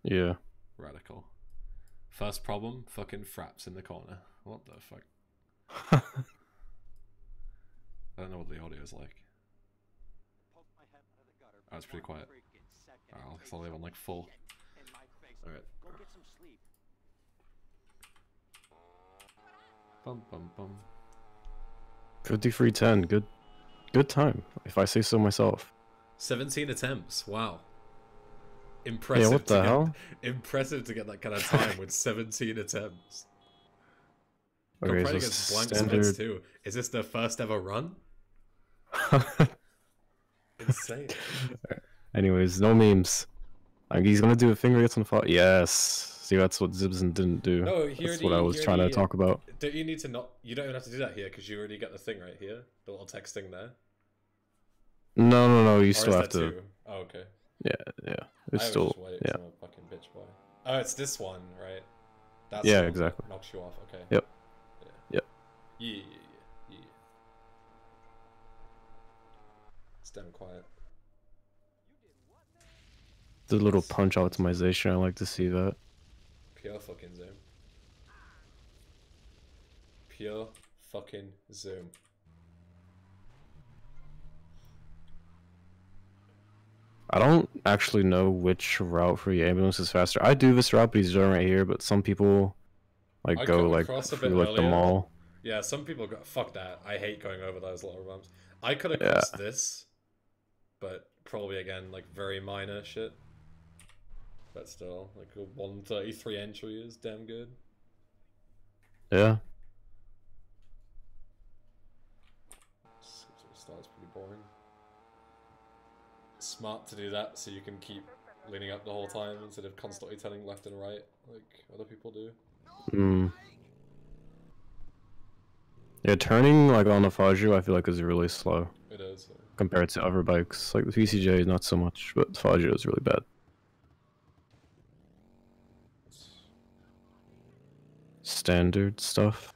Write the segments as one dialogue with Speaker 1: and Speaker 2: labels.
Speaker 1: Yeah.
Speaker 2: Radical. First problem, fucking fraps in the corner. What the fuck? I don't know what the audio is like. Oh, it's pretty quiet. Alright, I'll leave on like full. Alright. Bum bum bum.
Speaker 1: 53-10. Good time, if I say so myself.
Speaker 2: 17 attempts. Wow.
Speaker 1: Yeah,
Speaker 2: Impressive.
Speaker 1: what the hell?
Speaker 2: Impressive to get that kind of time with 17 attempts. Got
Speaker 1: Okay,
Speaker 2: pride
Speaker 1: so
Speaker 2: against blank
Speaker 1: standard.
Speaker 2: sprints too. Is this their first ever run? Insane.
Speaker 1: Anyways, no memes. He's gonna do a finger gets on the fall. Yes. See, that's what Zibson didn't do.
Speaker 2: No,
Speaker 1: That's what I was trying to talk about.
Speaker 2: Don't you need to not? You don't even have to do that here because you already get the thing right here, the little text thing there.
Speaker 1: No. You
Speaker 2: Or
Speaker 1: still
Speaker 2: is
Speaker 1: have
Speaker 2: that
Speaker 1: to.
Speaker 2: two? Oh, okay.
Speaker 1: Yeah. It's
Speaker 2: I
Speaker 1: still.
Speaker 2: was just waiting 'cause
Speaker 1: Yeah.
Speaker 2: I'm a fucking bitch boy. Oh, it's this one, right? That's
Speaker 1: Yeah,
Speaker 2: the one that
Speaker 1: exactly.
Speaker 2: knocks you off. Okay.
Speaker 1: Yep.
Speaker 2: Yeah.
Speaker 1: Yep.
Speaker 2: Yeah. It's damn quiet.
Speaker 1: The little punch optimization. I like to see that.
Speaker 2: Pure fucking zoom. Pure fucking zoom.
Speaker 1: I don't actually know which route for the ambulance is faster. I do this route, but he's doing right here. But some people like
Speaker 2: I
Speaker 1: go
Speaker 2: come
Speaker 1: like
Speaker 2: across a
Speaker 1: through
Speaker 2: bit
Speaker 1: like the
Speaker 2: earlier.
Speaker 1: mall.
Speaker 2: Yeah, some people go, fuck that. I hate going over those little bumps. I could have
Speaker 1: Yeah.
Speaker 2: crossed this, but probably again, like very minor shit. But still, like a 133 entry is damn good.
Speaker 1: Yeah.
Speaker 2: Starts pretty boring. Smart to do that so you can keep leaning up the whole time instead of constantly turning left and right like other people do.
Speaker 1: Hmm. Yeah, turning like on the Faju, I feel like is really slow
Speaker 2: It is.
Speaker 1: compared to other bikes. Like the PCJ, not so much, but the Faju is really bad. Standard stuff.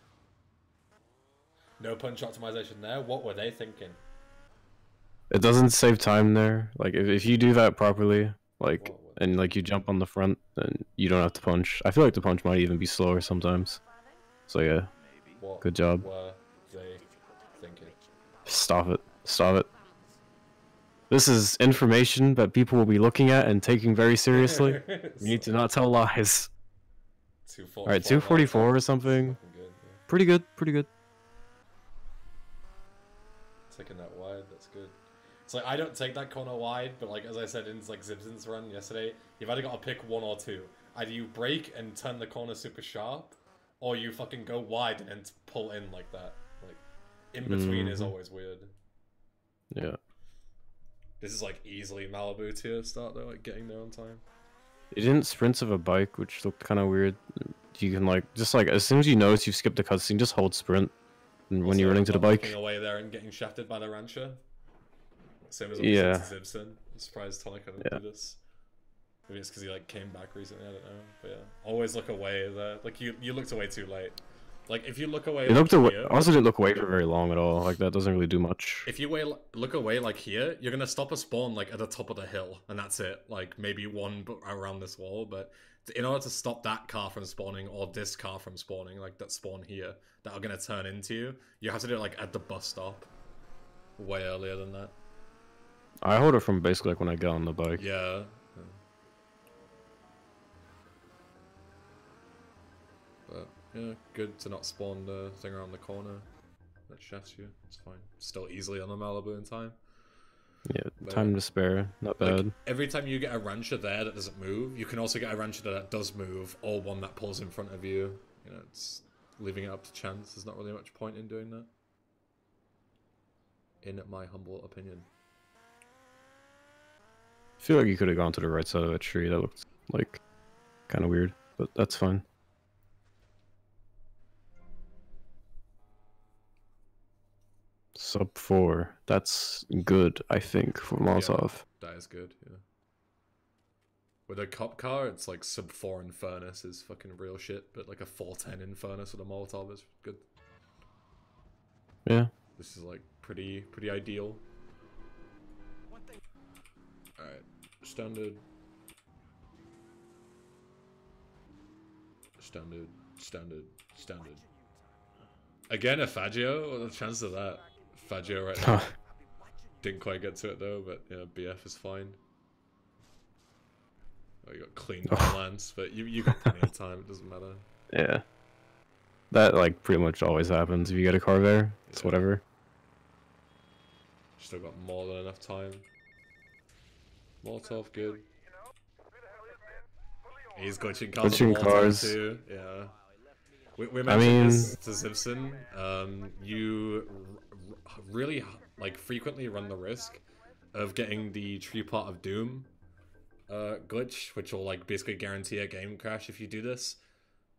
Speaker 2: No punch optimization there. What were they thinking?
Speaker 1: It doesn't save time there. Like if you do that properly, like
Speaker 2: What were
Speaker 1: and like you jump on the front, then you don't have to punch. I feel like the punch might even be slower sometimes. So yeah,
Speaker 2: What
Speaker 1: good job.
Speaker 2: were they thinking?
Speaker 1: Stop it. Stop it. This is information that people will be looking at and taking very seriously. You need to not tell lies.
Speaker 2: 244.
Speaker 1: Alright, 244 or something.
Speaker 2: Fucking good, yeah.
Speaker 1: Pretty good, pretty good.
Speaker 2: Taking that wide, that's good. It's like I don't take that corner wide, but like as I said in like Zibson's run yesterday, you've either got to pick one or two. Either you brake and turn the corner super sharp, or you fucking go wide and then pull in like that. Like in between is always weird.
Speaker 1: Yeah.
Speaker 2: This is like easily Malibu tier start though, like getting there on time.
Speaker 1: You didn't sprint of a bike, which looked kind of weird. You can like just like as soon as you notice you've skipped the cutscene, just hold sprint. And when you're running to the bike.
Speaker 2: Looking away there and getting shafted by the rancher. Same as what
Speaker 1: Yeah.
Speaker 2: we said to Zibson. I'm surprised Tonic didn't do this. Maybe it's because he like came back recently. I don't know. But yeah, always look away there. Like you looked away too late. Like if you look away,
Speaker 1: It looked away.
Speaker 2: here,
Speaker 1: I also didn't look away for very long at all. Like that doesn't really do much.
Speaker 2: if you look away like here, you're gonna stop a spawn like at the top of the hill, and that's it. Like maybe one around this wall, but in order to stop that car from spawning or this car from spawning, like that spawn here, that are gonna turn into you, you have to do it like at the bus stop, way earlier than that.
Speaker 1: I hold it from basically like when I get on the bike.
Speaker 2: Yeah. But yeah, good to not spawn the thing around the corner that shafts you. It's fine. Still easily on the Malibu in time.
Speaker 1: Yeah,
Speaker 2: But
Speaker 1: time
Speaker 2: yeah.
Speaker 1: to spare. Not
Speaker 2: Like,
Speaker 1: bad.
Speaker 2: every time you get a rancher there that doesn't move, you can also get a rancher that does move, or one that pulls in front of you. You know, it's leaving it up to chance. There's not really much point in doing that. In my humble opinion.
Speaker 1: I feel like you could have gone to the right side of that tree. That looked like kind of weird, but that's fine. Sub 4. That's good, I think, for Molotov.
Speaker 2: Yeah, that is good, yeah. With a cop car, it's like sub 4 in furnace is fucking real shit, but like a 410 in furnace with a Molotov is good.
Speaker 1: Yeah.
Speaker 2: This is like pretty ideal. Alright, standard. Standard, standard, standard. Again, a Faggio? What are the chances of that? Faggio right now. Didn't quite get to it though, but yeah, BF is fine. Oh, you got clean lands, but you got plenty of time, it doesn't matter.
Speaker 1: Yeah. That, like, pretty much always happens if you get a car there. It's whatever.
Speaker 2: Still got more than enough time. Molotov, good. He's glitching cars.
Speaker 1: Glitching cars.
Speaker 2: Too. Yeah. We mentioned this to Zibson. You really, like, frequently run the risk of getting the Tree Pot of Doom glitch, which will, like, basically guarantee a game crash if you do this.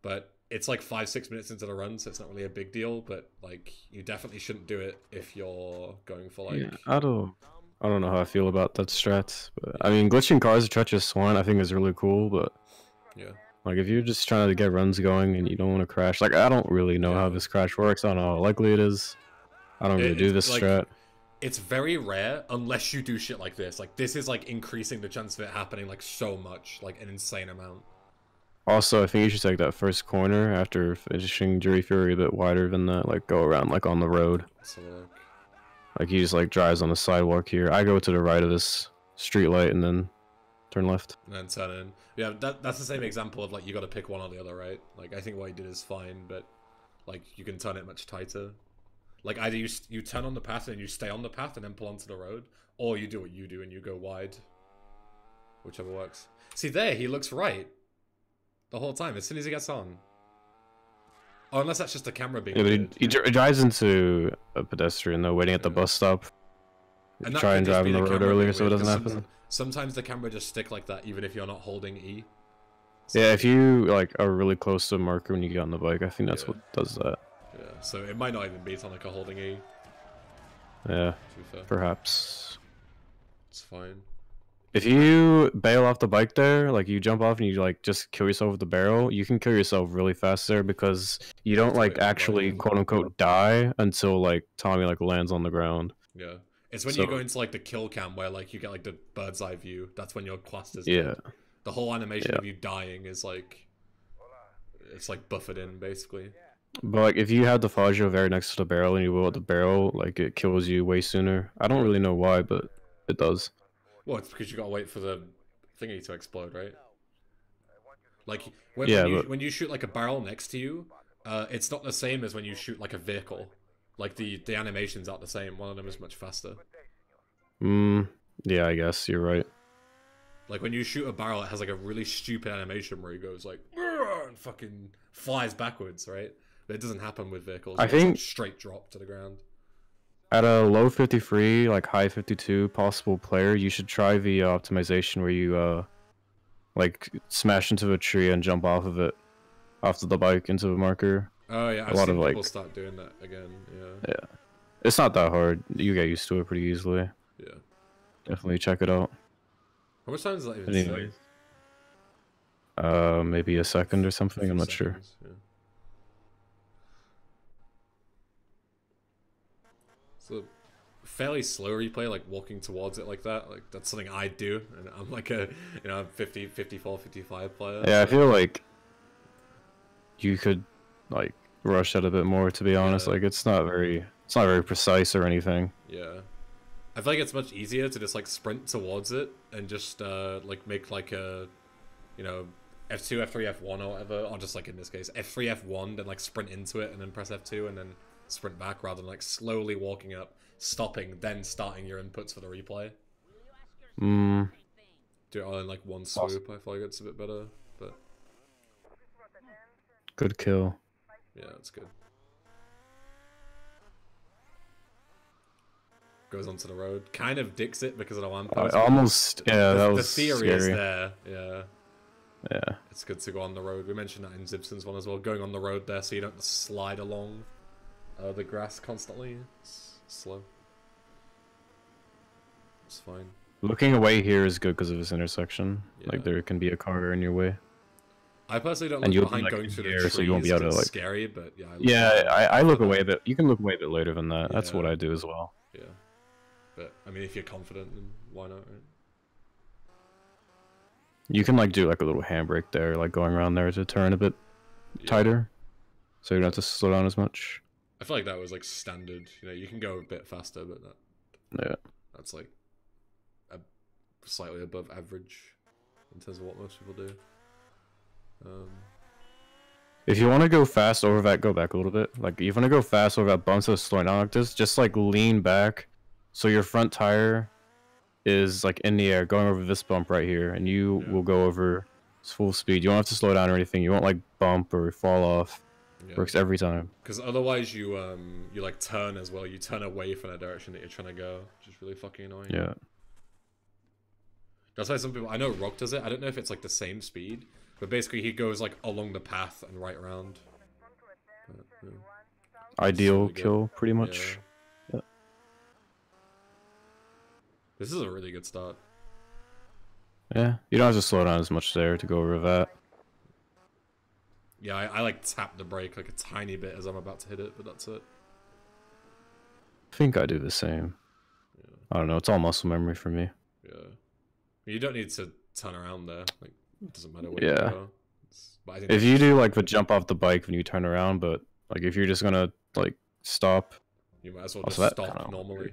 Speaker 2: But it's like 5-6 minutes into the run, so it's not really a big deal. But like, you definitely shouldn't do it if you're going for like.
Speaker 1: Yeah, I don't know how I feel about that strat. But I mean, glitching cars to Treacherous Swan I think is really cool. But
Speaker 2: yeah,
Speaker 1: like if you're just trying to get runs going and you don't want to crash, like I don't really know how this crash works. I don't know how likely it is. I don't really do this
Speaker 2: like,
Speaker 1: strat.
Speaker 2: It's very rare unless you do shit like this. Like this is like increasing the chance of it happening like so much, like an insane amount.
Speaker 1: Also, I think you should take that first corner after finishing Jury Fury a bit wider than that. Like, go around, like, on the road. Like, he just, like, drives on the sidewalk here. I go to the right of this street light and then turn left.
Speaker 2: And then turn in. Yeah, that's the same example of, like, you gotta pick one or the other, right? Like, I think what he did is fine, but, like, you can turn it much tighter. Like, either you turn on the path and you stay on the path and then pull onto the road, or you do what you do and you go wide. Whichever works. See, there, he looks right. The whole time, as soon as he gets on. Oh, unless that's just the camera being
Speaker 1: but he drives into a pedestrian, though, waiting at the bus stop.
Speaker 2: And
Speaker 1: try and drive on the road earlier so it doesn't happen.
Speaker 2: Sometimes the camera just stick like that, even if you're not holding E.
Speaker 1: So yeah, if you like are really close to a marker when you get on the bike, I think that's what does that.
Speaker 2: Yeah, so it might not even be on like a holding E.
Speaker 1: Yeah, perhaps.
Speaker 2: It's fine.
Speaker 1: If you bail off the bike there, like you jump off and you like just kill yourself with the barrel, you can kill yourself really fast there because you don't like actually quote unquote die until like Tommy like lands on the ground.
Speaker 2: Yeah, it's when you go into like the kill cam where like you get like the bird's eye view. That's when your quest is.
Speaker 1: Yeah.
Speaker 2: The whole animation of you dying is like, it's like buffered in basically.
Speaker 1: But like if you have the Faggio very next to the barrel and you blow up the barrel, like it kills you way sooner. I don't really know why, but it does.
Speaker 2: Well, it's because you gotta wait for the thingy to explode, right? Like when you shoot like a barrel next to you, it's not the same as when you shoot like a vehicle. Like the animations aren't the same. One of them is much faster.
Speaker 1: Yeah, I guess you're right.
Speaker 2: Like when you shoot a barrel, it has like a really stupid animation where he goes like and fucking flies backwards, right? But it doesn't happen with vehicles.
Speaker 1: I think
Speaker 2: like straight drop to the ground.
Speaker 1: At a low 53, like high 52 possible player, you should try the optimization where you like smash into a tree and jump off of it, off of the bike into a marker.
Speaker 2: Oh yeah, I've seen people start doing that again. Yeah.
Speaker 1: Yeah, it's not that hard. You get used to it pretty easily.
Speaker 2: Yeah.
Speaker 1: Definitely check it out.
Speaker 2: How much time does that even
Speaker 1: say? Maybe a second or something. I'm not sure.
Speaker 2: Yeah. So fairly slow replay, like walking towards it like that. Like that's something I do, and I'm like a 50, 54, 55 player.
Speaker 1: Yeah, so I feel like you could like rush it a bit more. To be honest, like it's not very precise or anything.
Speaker 2: Yeah. I feel like it's much easier to just like sprint towards it and just like make like a F2, F3, F1 or whatever, or just like in this case F3, F1, then like sprint into it and then press F2 and then sprint back rather than like slowly walking up, stopping, then starting your inputs for the replay. Do it all in like one swoop. I feel like it's a bit better, but
Speaker 1: good kill.
Speaker 2: Yeah, that's good. Goes onto the road, kind of dicks it because of the lamppost.
Speaker 1: Almost, yeah. That was
Speaker 2: the theory
Speaker 1: scary.
Speaker 2: is there. Yeah.
Speaker 1: Yeah.
Speaker 2: It's good to go on the road. We mentioned that in Zibson's one as well. Going on the road there so you don't slide along the grass constantly. It's slow. It's fine.
Speaker 1: Looking away here is good because of this intersection. Yeah. Like there can be a car in your way.
Speaker 2: I personally don't look behind going through the trees,
Speaker 1: so you won't be able to like.
Speaker 2: Scary, but yeah.
Speaker 1: I look away, but you can look away a bit later than that. That's what I do as well.
Speaker 2: Yeah. But I mean, if you're confident, then why not? Right?
Speaker 1: You can like do like a little handbrake there, like going around there to turn a bit tighter, so you don't have to slow down as much.
Speaker 2: I feel like that was like standard. You know, you can go a bit faster, but that's like slightly above average in terms of what most people do.
Speaker 1: If you want to go fast over that, go back a little bit. Like, if you want to go fast over that bump, so slowing down like this, just like lean back, so your front tire is like in the air, going over this bump right here, and you will go over full speed. You don't have to slow down or anything. You won't like bump or fall off. Works every time.
Speaker 2: Because otherwise, you like turn as well. You turn away from the direction that you're trying to go, which is really fucking annoying.
Speaker 1: Yeah.
Speaker 2: That's why some people, I know Rock does it. I don't know if it's like the same speed, but basically he goes like along the path and right around. But,
Speaker 1: Ideal really kill, pretty much. Yeah.
Speaker 2: This is a really good start.
Speaker 1: Yeah, you don't have to slow down as much there to go over that.
Speaker 2: Yeah, I like tap the brake like a tiny bit as I'm about to hit it, but that's it.
Speaker 1: I think I do the same. Yeah. I don't know, it's all muscle memory for me.
Speaker 2: Yeah. You don't need to turn around there. Like, it doesn't matter where you go.
Speaker 1: If you do like the jump off the bike when you turn around, but like if you're just gonna like stop,
Speaker 2: you might as well just stop normally.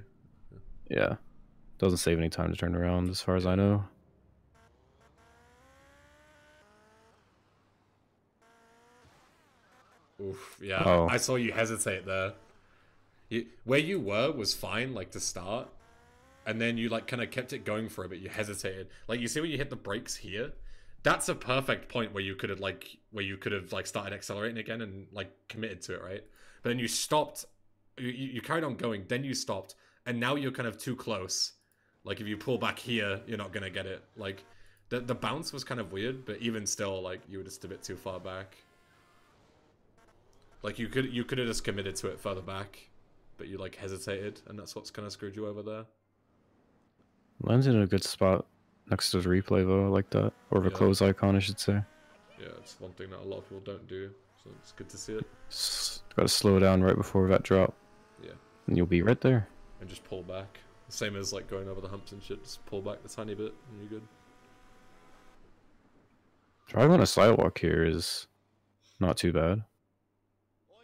Speaker 1: Yeah. Doesn't save any time to turn around as far as I know.
Speaker 2: Oof, yeah. I saw you hesitate there. Where you were was fine, like, to start. And then you, like, kind of kept it going for a bit. You hesitated. Like, you see when you hit the brakes here? That's a perfect point where you could have, like, started accelerating again and, like, committed to it, right? But then you stopped. You carried on going. Then you stopped. And now you're kind of too close. Like, if you pull back here, you're not going to get it. Like, the bounce was kind of weird. But even still, like, you were just a bit too far back. Like, you could have just committed to it further back, but you, like, hesitated, and that's what's kind of screwed you over there.
Speaker 1: Land's in a good spot next to the replay, though, I like that. Or the close icon, I should say.
Speaker 2: Yeah, it's one thing that a lot of people don't do, so it's good to see it.
Speaker 1: Gotta slow down right before that drop.
Speaker 2: Yeah.
Speaker 1: And you'll be right there.
Speaker 2: And just pull back. Same as, like, going over the humps and shit, just pull back a tiny bit, and you're good.
Speaker 1: Driving on a sidewalk here is not too bad.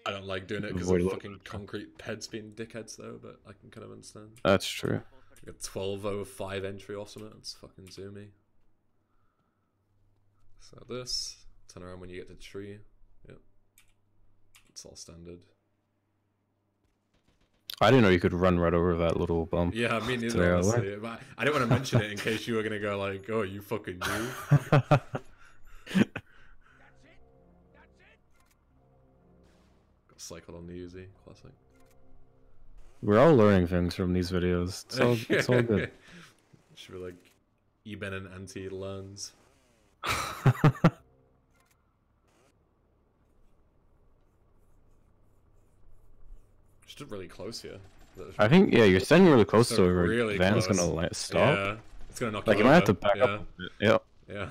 Speaker 2: I don't like doing it because of fucking concrete heads being dickheads though, but I can kind of understand.
Speaker 1: That's true.
Speaker 2: Like a 12:05 entry or something, it's fucking zoomy. So this, turn around when you get to the tree. Yep. It's all standard.
Speaker 1: I didn't know you could run right over that little bump.
Speaker 2: Yeah, me neither, honestly. But I didn't want to mention it in case you were going to go like, oh, you fucking knew. Cycled on the Uzi, classic.
Speaker 1: We're all learning things from these videos. It's all good.
Speaker 2: Should be like Eben and Anti learns. Just really close here.
Speaker 1: I think you're standing really close to it.
Speaker 2: Really
Speaker 1: Van's
Speaker 2: close.
Speaker 1: Gonna stop.
Speaker 2: Yeah, it's gonna knock.
Speaker 1: Like you might have to back up a bit. Yep.
Speaker 2: Yeah.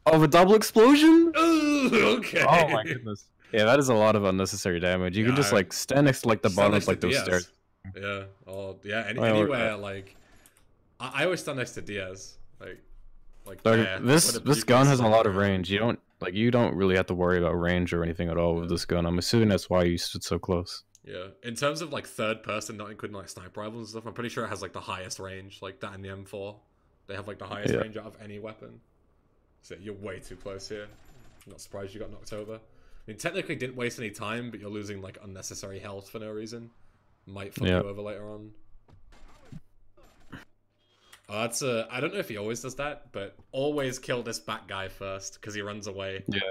Speaker 1: Oh, the double explosion!
Speaker 2: Ooh, okay.
Speaker 1: Oh my goodness. Yeah, that is a lot of unnecessary damage. You can just like stand next to like the bottom of like those stairs.
Speaker 2: Yeah. Oh yeah. Anywhere like, I always stand next to Diaz. Like
Speaker 1: this gun has a lot of range. You don't really have to worry about range or anything at all with this gun. I'm assuming that's why you stood so close.
Speaker 2: Yeah. In terms of like third person, not including like sniper rifles and stuff, I'm pretty sure it has like the highest range. Like that and the M4, they have like the highest range out of any weapon. So you're way too close here. I'm not surprised you got knocked over. I mean, technically didn't waste any time, but you're losing like unnecessary health for no reason. Might fuck you over later on. That's I don't know if he always does that, but always kill this back guy first because he runs away.
Speaker 1: Yeah.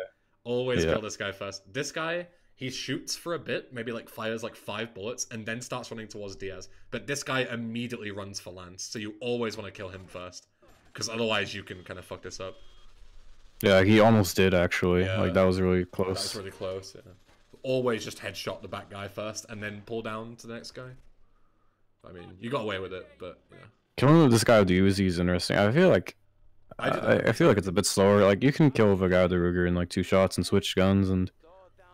Speaker 2: Always kill this guy first. This guy, he shoots for a bit, maybe like fires like 5 bullets, and then starts running towards Diaz. But this guy immediately runs for Lance, so you always want to kill him first, because otherwise you can kind of fuck this up.
Speaker 1: Yeah, he almost did actually. Yeah. Like that was really close.
Speaker 2: That was really close. Yeah. Always just headshot the back guy first, and then pull down to the next guy. I mean, you got away with it, but yeah.
Speaker 1: Killing this guy with the Uzi is interesting. I feel like I feel like it's a bit slower. Like you can kill the guy with the Ruger in like 2 shots and switch guns and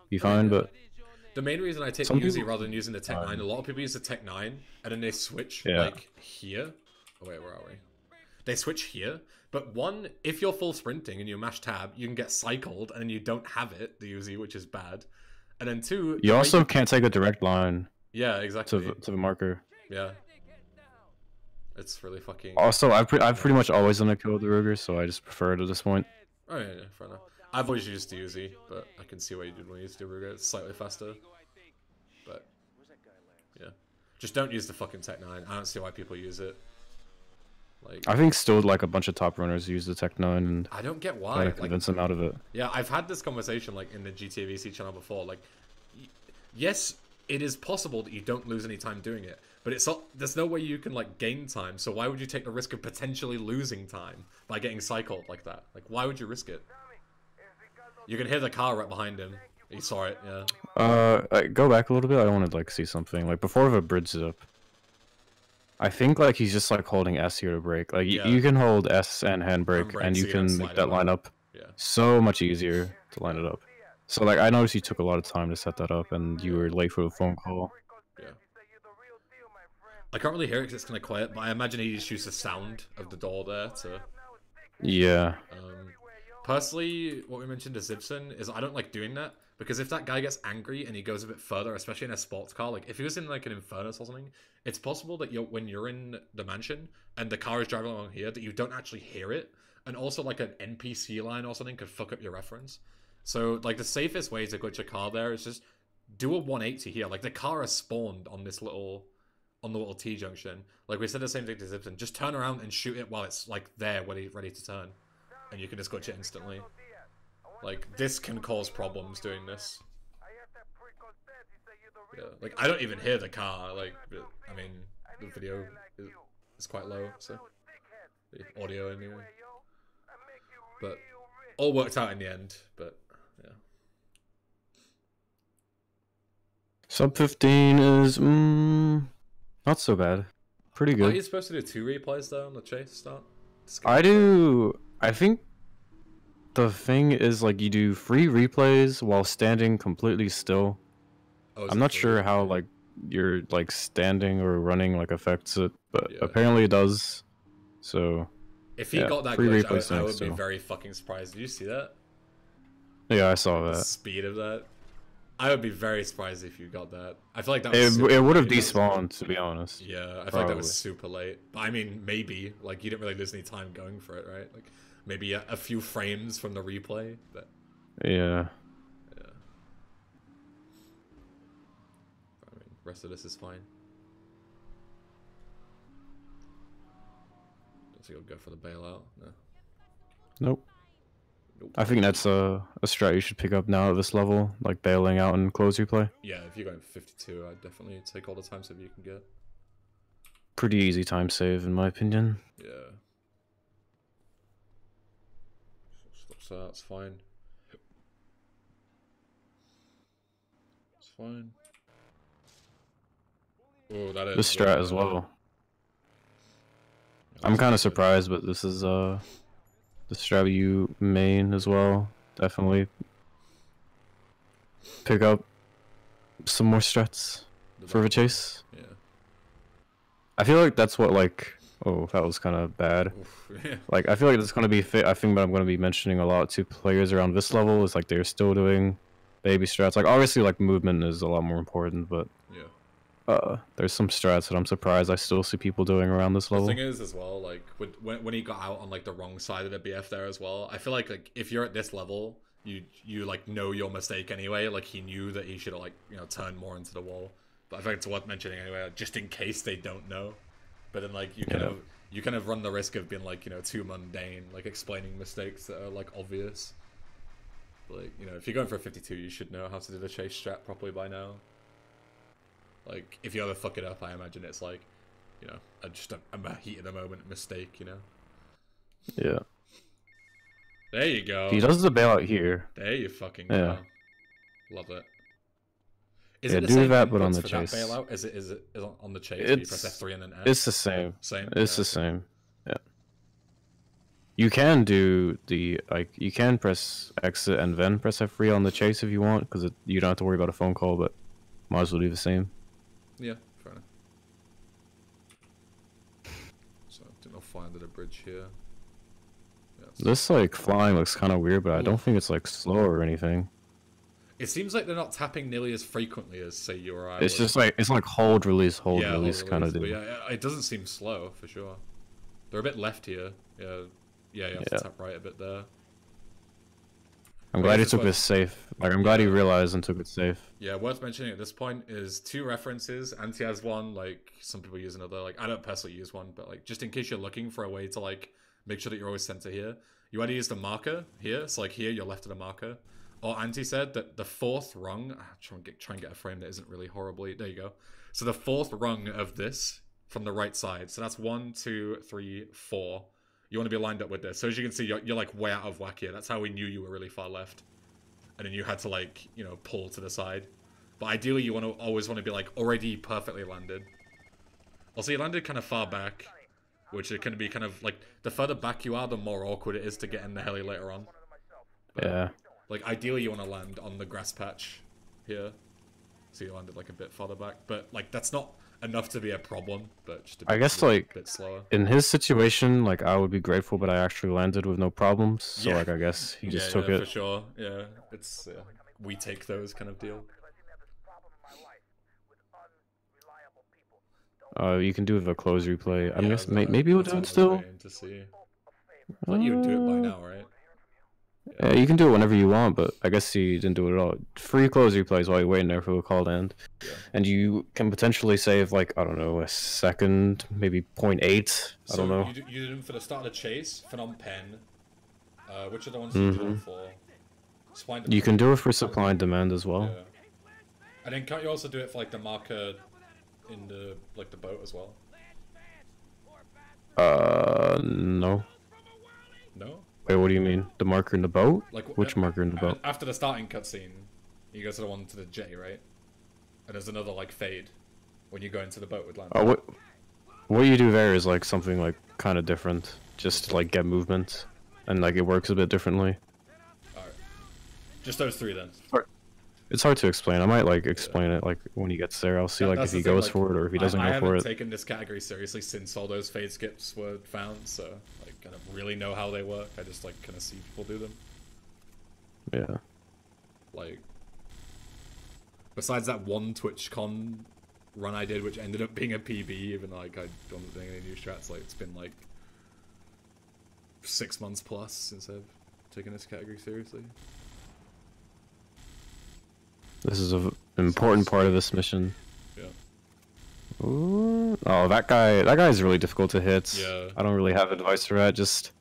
Speaker 1: be fine. But
Speaker 2: the main reason I take the Uzi rather than using the Tech 9, a lot of people use the Tech 9 and then they switch like here. Oh wait, where are we? They switch here But one, if you're full sprinting and you mash tab, you can get cycled and you don't have it, the Uzi, which is bad. And then two,
Speaker 1: you also can't take a direct line.
Speaker 2: Yeah, exactly.
Speaker 1: To the marker.
Speaker 2: Yeah. It's really fucking.
Speaker 1: Also, I've pretty much always done a kill with the Ruger, so I just prefer it at this point.
Speaker 2: Oh yeah, fair enough. I've always used the Uzi, but I can see why you did when you used the Ruger. It's slightly faster. But yeah, just don't use the fucking Tech 9. I don't see why people use it. Like,
Speaker 1: I think still like a bunch of top runners use the Tech 9, and
Speaker 2: I don't get why.
Speaker 1: Convince them out of it.
Speaker 2: Yeah, I've had this conversation like in the GTA VC channel before. Like, yes, it is possible that you don't lose any time doing it, but it's not. There's no way you can like gain time. So why would you take the risk of potentially losing time by getting cycled like that? Like, why would you risk it? You can hear the car right behind him. He saw it. Yeah.
Speaker 1: Go back a little bit. I want to like see something like before the bridge up. I think like he's just like holding S here to brake. Like you can hold S and handbrake, and you can make that line up so much easier to line it up. So like I noticed you took a lot of time to set that up, and you were late for the phone call.
Speaker 2: Yeah. I can't really hear it because it's kind of quiet, but I imagine he just used the sound of the door there to.
Speaker 1: Yeah.
Speaker 2: Personally, what we mentioned to Zibson is I don't like doing that, because if that guy gets angry and he goes a bit further, especially in a sports car, like if he was in like an Infernus or something, it's possible that when you're in the mansion and the car is driving along here, that you don't actually hear it, and also like an NPC line or something could fuck up your reference. So like the safest way to glitch a car there is just do a 180 here. Like the car has spawned on this little T junction. Like we said the same thing to Zibson. Just turn around and shoot it while it's like there, ready to turn. And you can just glitch it instantly. Like, this can cause problems doing this. Yeah, like, I don't even hear the car, like, I mean, the video is quite low, so... The audio, anyway. But, all worked out in the end, but, yeah.
Speaker 1: Sub 15 is, not so bad. Pretty good.
Speaker 2: Are you supposed to do 2 replays, though, on the chase start?
Speaker 1: I do... I think the thing is like you do free replays while standing completely still. Oh, I'm not sure how like your like standing or running like affects it, but apparently it does. So
Speaker 2: if he got that glitch, I would be very fucking surprised. Did you see that?
Speaker 1: Yeah, I saw that.
Speaker 2: The speed of that. I would be very surprised if you got that. I feel like that
Speaker 1: was it would have despawned, to be honest.
Speaker 2: Yeah, I feel like that was super late. But I mean, maybe. Like, you didn't really lose any time going for it, right? Like, maybe a few frames from the replay. But...
Speaker 1: Yeah.
Speaker 2: Yeah. I mean, the rest of this is fine. Don't think I'll go for the bailout. No.
Speaker 1: Nope. I think that's a strat you should pick up now at this level, like bailing out and close replay.
Speaker 2: Yeah, if you're going 52, I'd definitely take all the time save you can get.
Speaker 1: Pretty easy time save, in my opinion.
Speaker 2: Yeah. Stops that, it's fine. It's fine. Oh, that is...
Speaker 1: This strat as well. I'm kind of surprised, but this is, the strat you main as well. Definitely pick up some more strats for the chase.
Speaker 2: Yeah.
Speaker 1: I feel like that's what like... Oh, that was kind of bad.
Speaker 2: Yeah.
Speaker 1: Like, I feel like it's going to be fit. I think that I'm going to be mentioning a lot to players around this level is like they're still doing baby strats. Like, obviously, like, movement is a lot more important, but...
Speaker 2: Yeah.
Speaker 1: There's some strats that I'm surprised I still see people doing around this level.
Speaker 2: The thing is, as well, like, when he got out on, like, the wrong side of the BF there as well, I feel like if you're at this level, you like, know your mistake anyway. Like, he knew that he should have, like, you know, turned more into the wall. But I think it's worth mentioning anyway, like, just in case they don't know. But then, like, you kind of run the risk of being, like, you know, too mundane, like, explaining mistakes that are, like, obvious. Like, you know, if you're going for a 52, you should know how to do the chase strat properly by now. Like, if you ever fuck it up, I imagine it's like, you know, a heat of the moment mistake, you know?
Speaker 1: Yeah.
Speaker 2: There you go.
Speaker 1: He does the bailout here.
Speaker 2: There you fucking go. Love it.
Speaker 1: Is it the same that, but on the chase.
Speaker 2: That bailout? Is it on the chase?
Speaker 1: It's,
Speaker 2: you press F3 and then F?
Speaker 1: It's the same.
Speaker 2: Same?
Speaker 1: It's the same. Yeah. You can do the, like, you can press exit and then press F3 on the chase if you want, because you don't have to worry about a phone call, but might as well do the same.
Speaker 2: Yeah, fair enough. So I think I'll find the bridge here.
Speaker 1: This like flying looks kind of weird, but I don't think it's like slow or anything.
Speaker 2: It seems like they're not tapping nearly as frequently as say you or I.
Speaker 1: It's just like hold release kind of
Speaker 2: but
Speaker 1: deal.
Speaker 2: yeah, it doesn't seem slow for sure. They're a bit left here. Yeah, you have to tap right a bit there.
Speaker 1: I'm glad he took this safe. Like, I'm glad he realized and took it safe.
Speaker 2: Yeah, worth mentioning at this point is 2 references. Anti has one, like, some people use another. Like, I don't personally use one, but, like, just in case you're looking for a way to, like, make sure that you're always center here, you either use the marker here, so, like, here, you're left of the marker. Or Anti said that the 4th rung, try and get a frame that isn't really horribly, there you go. So the 4th rung of this from the right side, so that's 1, 2, 3, 4. You want to be lined up with this. So as you can see, you're like way out of whack here. That's how we knew you were really far left. And then you had to like, you know, pull to the side. But ideally you always want to be like already perfectly landed. Also, you landed kind of far back, which it can be kind of like, the further back you are, the more awkward it is to get in the heli later on. But,
Speaker 1: yeah.
Speaker 2: Like ideally you want to land on the grass patch here. So you landed like a bit farther back. But like that's not enough to be a problem, but just
Speaker 1: I guess like
Speaker 2: a bit slower.
Speaker 1: In his situation, like I would be grateful, but I actually landed with no problems. So like I guess he just took it.
Speaker 2: For sure. Yeah, it's we take those kind of deal.
Speaker 1: You can do the close replay. I guess maybe we'll do it still.
Speaker 2: To see. I thought you would do it by now, right?
Speaker 1: Yeah, you can do it whenever you want, but I guess he didn't do it at all. Free close replays while you're waiting there for the call to end. Yeah. And you can potentially save, like, I don't know, a second, maybe 0.8. I don't know.
Speaker 2: You did them for the start of the chase, Phnom Penh. Which are the ones you do it for? Supply and demand.
Speaker 1: You can do it for supply and demand as well.
Speaker 2: Yeah. And then can't you also do it for, like, the marker in the, like, the boat as well?
Speaker 1: No.
Speaker 2: No?
Speaker 1: Wait, what do you mean? The marker in the boat?
Speaker 2: Like,
Speaker 1: which marker in the boat?
Speaker 2: After the starting cutscene, you go to the one to the J, right? And there's another, like, fade when you go into the boat with Lando.
Speaker 1: Oh, what you do there is, like, something, like, kind of different. Just to, like, get movement. And, like, it works a bit differently.
Speaker 2: Alright. Just those 3, then.
Speaker 1: It's hard to explain. I might, like, explain it, like, when he gets there. I'll see, like, if he goes for it or if he doesn't go for it.
Speaker 2: I haven't taken this category seriously since all those fade skips were found, so... I don't really know how they work. I just like kind of see people do them.
Speaker 1: Yeah.
Speaker 2: Like, besides that one TwitchCon run I did, which ended up being a PB, even though like I don't do any new strats. Like it's been like 6 months plus since I've taken this category seriously.
Speaker 1: This is an important part of this mission.
Speaker 2: Yeah.
Speaker 1: Ooh. Oh, that guy's really difficult to hit.
Speaker 2: Yeah.
Speaker 1: I don't really have advice for that. Just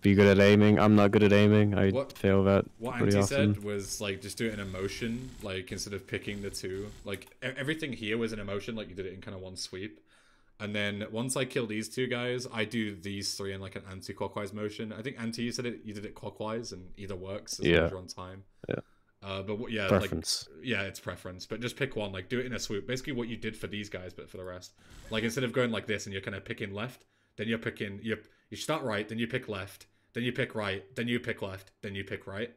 Speaker 1: be good at aiming. I'm not good at aiming. I fail that pretty often.
Speaker 2: What Anti said was like just do it in emotion, like instead of picking the 2. Like everything here was in emotion, like you did it in kind of one sweep. And then once I kill these 2 guys, I do these 3 in like an anti-clockwise motion. I think Anti said you did it clockwise, and either works as long as you're on time.
Speaker 1: Yeah.
Speaker 2: But yeah,
Speaker 1: preference.
Speaker 2: Like, yeah, it's preference. But just pick one. Like, do it in a swoop. Basically, what you did for these guys, but for the rest. Like, instead of going like this and you're kind of picking left, then you're picking. You start right, then you pick left, then you pick right, then you pick left, then you pick right.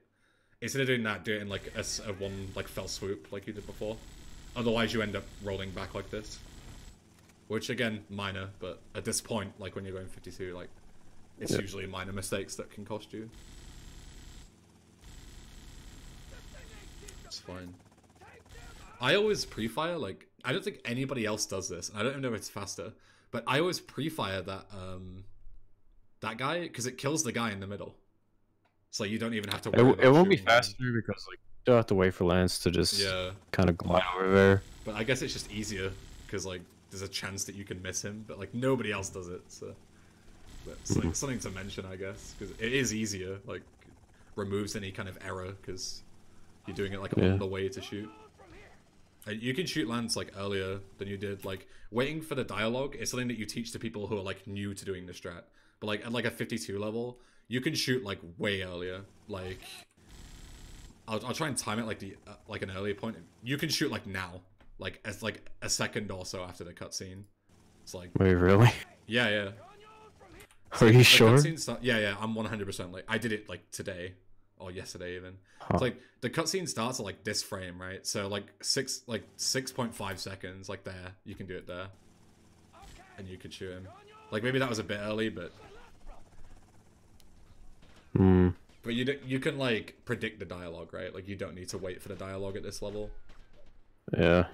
Speaker 2: Instead of doing that, do it in like a one like fell swoop like you did before. Otherwise, you end up rolling back like this. Which again, minor. But at this point, like when you're going 52, like it's usually minor mistakes that can cost you. Fine. I always pre-fire, like, I don't think anybody else does this, and I don't even know if it's faster, but I always pre-fire that guy, because it kills the guy in the middle. So you don't even have to worry about
Speaker 1: it won't be faster, because, like, you don't have to wait for Lance to just kind of glide over there.
Speaker 2: But I guess it's just easier, because, like, there's a chance that you can miss him, but, like, nobody else does it, so... That's, like, something to mention, I guess, because it is easier, like, removes any kind of error, because... You're doing it like on the way to shoot. And you can shoot Lance like earlier than you did. Like waiting for the dialogue is something that you teach to people who are like new to doing the strat. But like at like a 52 level, you can shoot like way earlier. Like I'll try and time it like the like an earlier point. You can shoot like now, like as like a second or so after the cutscene. It's like
Speaker 1: wait, really?
Speaker 2: Yeah.
Speaker 1: Are you sure?
Speaker 2: Yeah. I'm 100% like I did it like today. Or yesterday even. It's like the cutscene starts at like this frame, right? So like 6.5 seconds, like there. You can do it there. And you could shoot him. Like maybe that was a bit early, but
Speaker 1: Hmm.
Speaker 2: But you can like predict the dialogue, right? Like you don't need to wait for the dialogue at this level.
Speaker 1: Yeah.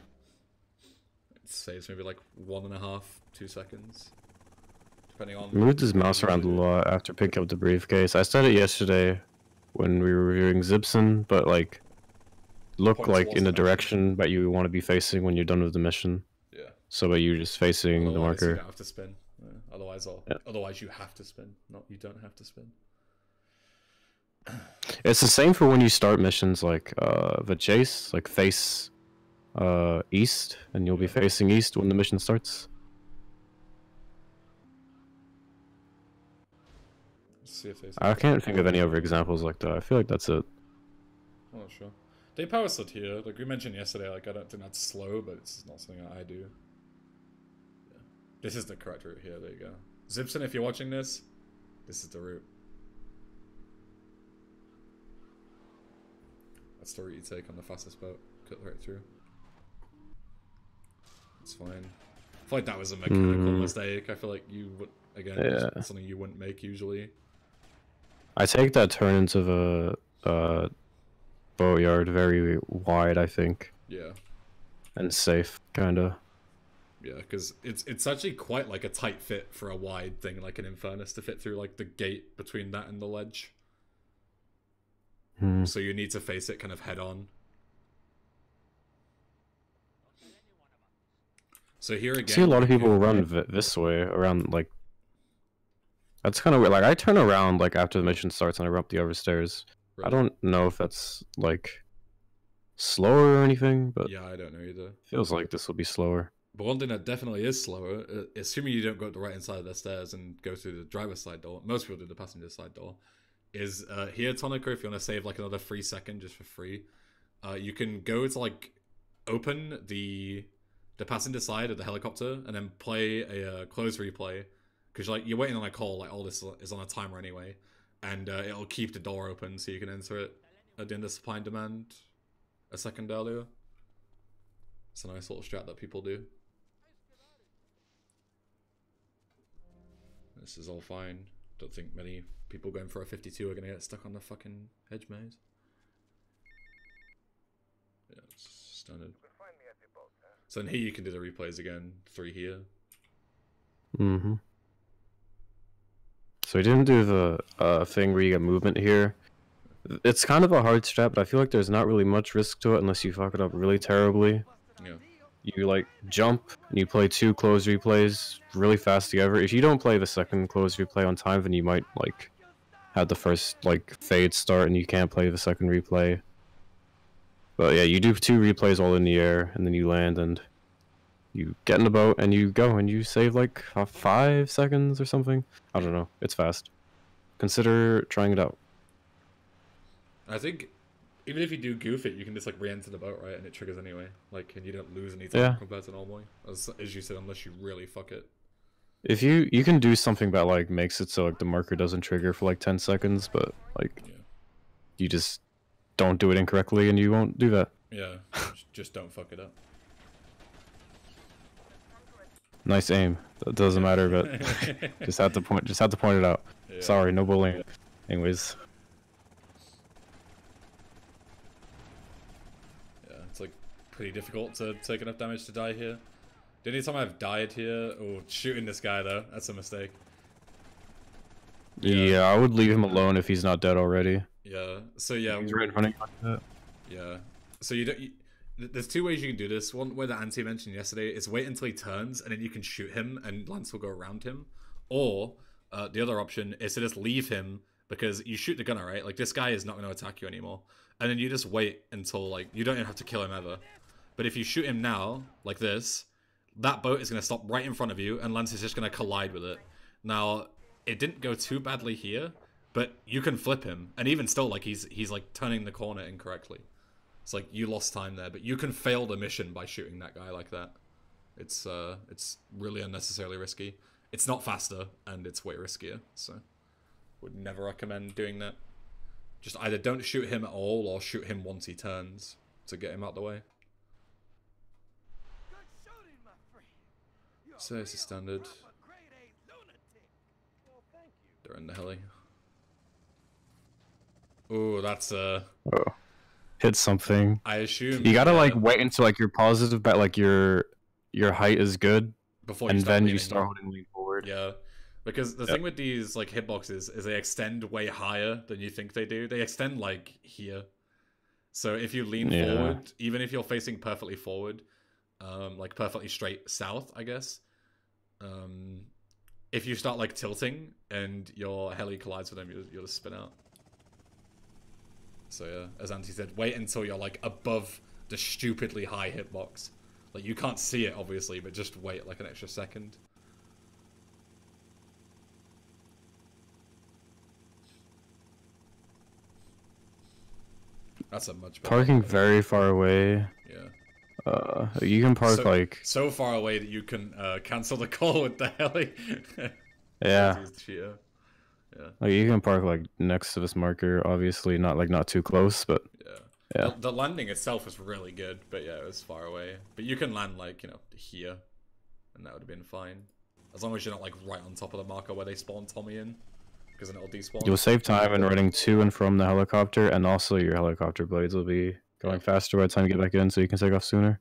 Speaker 2: It saves maybe like 1.5, 2 seconds, depending on.
Speaker 1: Moved his mouse around a lot after picking up the briefcase. I said it yesterday when we were reviewing Zibson, but like look
Speaker 2: Point
Speaker 1: like
Speaker 2: towards
Speaker 1: in the
Speaker 2: the mission.
Speaker 1: direction that you want to be facing when you're done with the mission.
Speaker 2: Yeah.
Speaker 1: So that you're just facing
Speaker 2: Otherwise,
Speaker 1: the marker.
Speaker 2: you don't have to spin. Yeah. Otherwise you have to spin. Not you don't have to spin.
Speaker 1: It's the same for when you start missions like the chase, like face east, and you'll be facing east when the mission starts.
Speaker 2: Let's see if there's.
Speaker 1: I can't think of any other examples like that. I feel like that's it.
Speaker 2: I'm not sure. They power slid here, like we mentioned yesterday. Like I don't think that's slow, but it's not something that I do. Yeah. This is the correct route here. There you go. Zibson, if you're watching this, this is the route. That's the route you take on the fastest boat. Cut right through. It's fine. I feel like that was a mechanical mistake. I feel like you would, again, something you wouldn't make usually.
Speaker 1: I take that turn into the boatyard very wide, I think.
Speaker 2: Yeah.
Speaker 1: And safe, kinda.
Speaker 2: Yeah, because it's actually quite like a tight fit for a wide thing like an Infernus to fit through like the gate between that and the ledge. So you need to face it kind of head on. So here again,
Speaker 1: I see a lot of people run this way around, like, that's kind of weird. Like I turn around like after the mission starts and I run up the overstairs. Really? I don't know if that's like slower or anything, but
Speaker 2: yeah, I don't know either.
Speaker 1: Feels like this will be slower.
Speaker 2: But one thing that definitely is slower, assuming you don't go up the right hand side of the stairs and go through the driver's side door, most people do the passenger side door, is here, Tonica, if you want to save like another 3 seconds just for free, you can go to like open the passenger side of the helicopter and then play a close replay, because like you're waiting on a call, like all this is on a timer anyway, and it'll keep the door open so you can enter it at the end of supply and demand a second earlier. It's a nice little strat that people do. This is all fine. Don't think many people going for a 52 are going to get stuck on the fucking hedge maze. Yeah, it's standard. So in here you can do the replays again. 3 here.
Speaker 1: Mm-hmm. So we didn't do the thing where you get movement here. It's kind of a hard strat, but I feel like there's not really much risk to it unless you fuck it up really terribly.
Speaker 2: Yeah.
Speaker 1: You like jump and you play 2 close replays really fast together. If you don't play the second close replay on time, then you might like have the first like fade start and you can't play the second replay. But yeah, you do 2 replays all in the air and then you land and you get in the boat and you go and you save like 5 seconds or something. I don't know. It's fast. Consider trying it out.
Speaker 2: I think even if you do goof it, you can just like re-enter the boat, right? And it triggers anyway. Like, and you don't lose any time compared to normally. As you said, unless you really fuck it.
Speaker 1: If you can do something that like makes it so like the marker doesn't trigger for like 10 seconds, but like you just don't do it incorrectly and you won't do that.
Speaker 2: Yeah, just don't fuck it up.
Speaker 1: Nice aim. That doesn't matter, but just had to point it out. Yeah. Sorry, no bullying. Anyways.
Speaker 2: Yeah, it's like pretty difficult to take enough damage to die here. The only time I've died here, shooting this guy though, that's a mistake.
Speaker 1: Yeah, I would leave him alone if he's not dead already.
Speaker 2: Yeah. So yeah,
Speaker 1: he's right in front of you like that.
Speaker 2: Yeah. So there's 2 ways you can do this. One way that Anti mentioned yesterday is wait until he turns and then you can shoot him and Lance will go around him. Or the other option is to just leave him, because you shoot the gunner, right? Like this guy is not going to attack you anymore. And then you just wait until like you don't even have to kill him ever. But if you shoot him now, like this, that boat is going to stop right in front of you and Lance is just going to collide with it. Now, it didn't go too badly here, but you can flip him. And even still, like he's like turning the corner incorrectly. It's like you lost time there, but you can fail the mission by shooting that guy like that. It's really unnecessarily risky. It's not faster and it's way riskier, so would never recommend doing that. Just either don't shoot him at all or shoot him once he turns to get him out the way. So it's a standard. They're in the heli. Ooh, that's
Speaker 1: Oh, hit something.
Speaker 2: I assume
Speaker 1: You gotta like wait until like your positive bet like your height is good,
Speaker 2: before you
Speaker 1: and
Speaker 2: start
Speaker 1: then
Speaker 2: leaning.
Speaker 1: you start holding lean forward.
Speaker 2: Yeah, because the thing with these like hitboxes is they extend way higher than you think they do. They extend like here. So if you lean forward, even if you're facing perfectly forward, like perfectly straight south, I guess, if you start like tilting and your heli collides with them, you'll just spin out. So yeah, as Anti said, wait until you're like above the stupidly high hitbox. Like you can't see it obviously, but just wait like an extra second. That's a much better
Speaker 1: Parking very far away.
Speaker 2: Yeah.
Speaker 1: You can park like
Speaker 2: so far away that you can cancel the call with the heli.
Speaker 1: Yeah.
Speaker 2: Yeah.
Speaker 1: Like you can park like next to this marker, obviously not too close, but
Speaker 2: yeah. The landing itself was really good, but yeah, it was far away. But you can land like, you know, here, and that would have been fine. As long as you're not like right on top of the marker where they spawn Tommy in, because then it'll despawn.
Speaker 1: You'll save time in running to and from the helicopter, and also your helicopter blades will be going faster by the time you get back in, so you can take off sooner.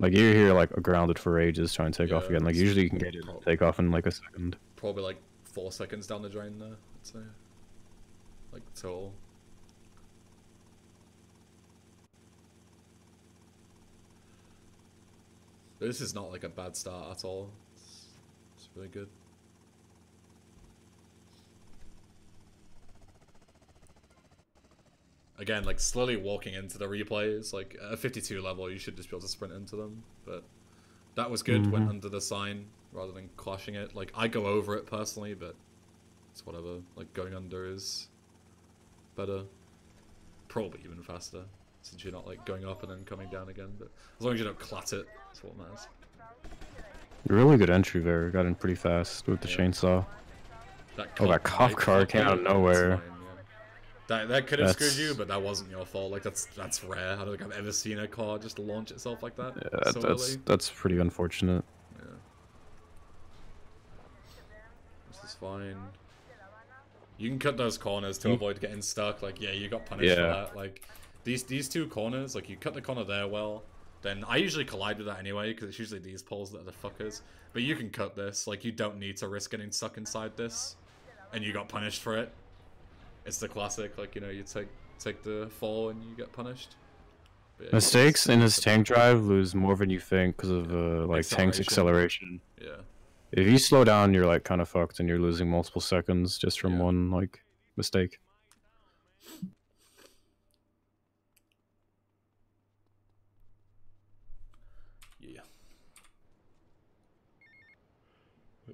Speaker 1: Like you're here like grounded for ages trying to take off again. Like usually you can get it and take off in like a second.
Speaker 2: Probably like 4 seconds down the drain there, I'd say. Like total. This is not like a bad start at all. It's really good. Again, like slowly walking into the replays, like at a 52 level, you should just be able to sprint into them. But that was good. Went under the sign rather than clashing it. Like I go over it personally, but it's whatever. Like going under is better, probably even faster, since you're not like going up and then coming down again. But as long as you don't clat it, that's what matters.
Speaker 1: Really good entry there. Got in pretty fast with the chainsaw. That cop car came out of nowhere.
Speaker 2: That could have screwed you, but that wasn't your fault. Like that's rare. I don't think I've ever seen a car just launch itself like that.
Speaker 1: Yeah,
Speaker 2: so
Speaker 1: that's pretty unfortunate.
Speaker 2: Yeah. This is fine. You can cut those corners to avoid getting stuck. Like yeah, you got punished for that. Like these two corners, like you cut the corner there well. Then I usually collide with that anyway, because it's usually these poles that are the fuckers. But you can cut this. Like you don't need to risk getting stuck inside this, and you got punished for it. It's the classic, like, you know, you take the fall and you get punished. Yeah,
Speaker 1: mistakes in his tank drive lose more than you think because of like tank's acceleration.
Speaker 2: Yeah.
Speaker 1: If you slow down, you're like kind of fucked, and you're losing multiple seconds just from one like mistake.
Speaker 2: Yeah.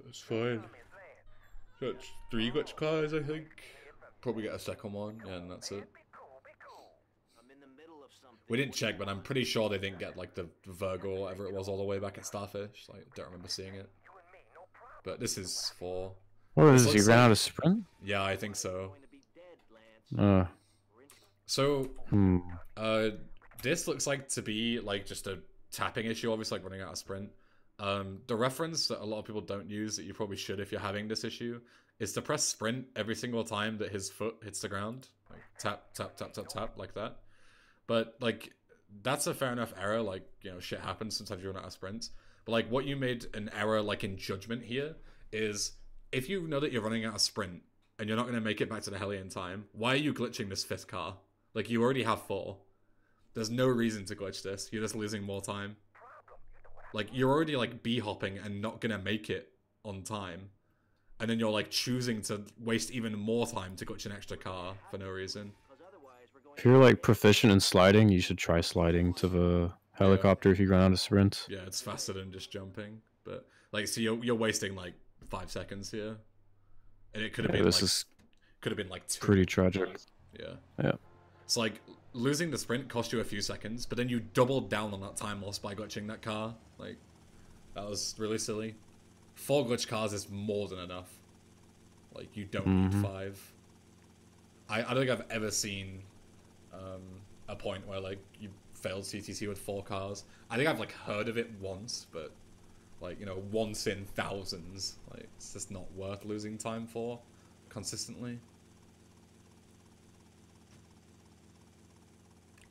Speaker 2: That's fine. That's 3 glitch cars, I think. Probably get a second one, yeah, and that's it. We didn't check, but I'm pretty sure they didn't get like the Virgo or whatever it was all the way back at Starfish. Like, don't remember seeing it. But this is for.
Speaker 1: What is this? You ran out of sprint?
Speaker 2: Yeah, I think so.
Speaker 1: So,
Speaker 2: this looks like to be like just a tapping issue, obviously, like running out of sprint. The reference that a lot of people don't use that you probably should if you're having this issue is to press sprint every single time that his foot hits the ground. Like tap, tap, tap, tap, tap, like that. But, like, that's a fair enough error. Like, you know, shit happens. Sometimes you run out of sprints. But, like, what you made an error, like, in judgment here is if you know that you're running out of sprint and you're not going to make it back to the heli in time, why are you glitching this 5th car? Like, you already have 4. There's no reason to glitch this. You're just losing more time. Like, you're already, like, B-hopping and not going to make it on time. And then you're, like, choosing to waste even more time to glitch an extra car for no reason.
Speaker 1: If you're, like, proficient in sliding, you should try sliding to the helicopter if you run out of sprint.
Speaker 2: Yeah, it's faster than just jumping. But, like, so you're wasting, like, 5 seconds here. And it could have been, like 2.
Speaker 1: Pretty tragic.
Speaker 2: Yeah. It's like, losing the sprint cost you a few seconds, but then you doubled down on that time lost by glitching that car. Like, that was really silly. 4 glitch cars is more than enough. Like, you don't need 5. I don't think I've ever seen a point where, like, you failed CTC with 4 cars. I think I've, like, heard of it once, but Like, you know, once in thousands. Like, it's just not worth losing time for consistently.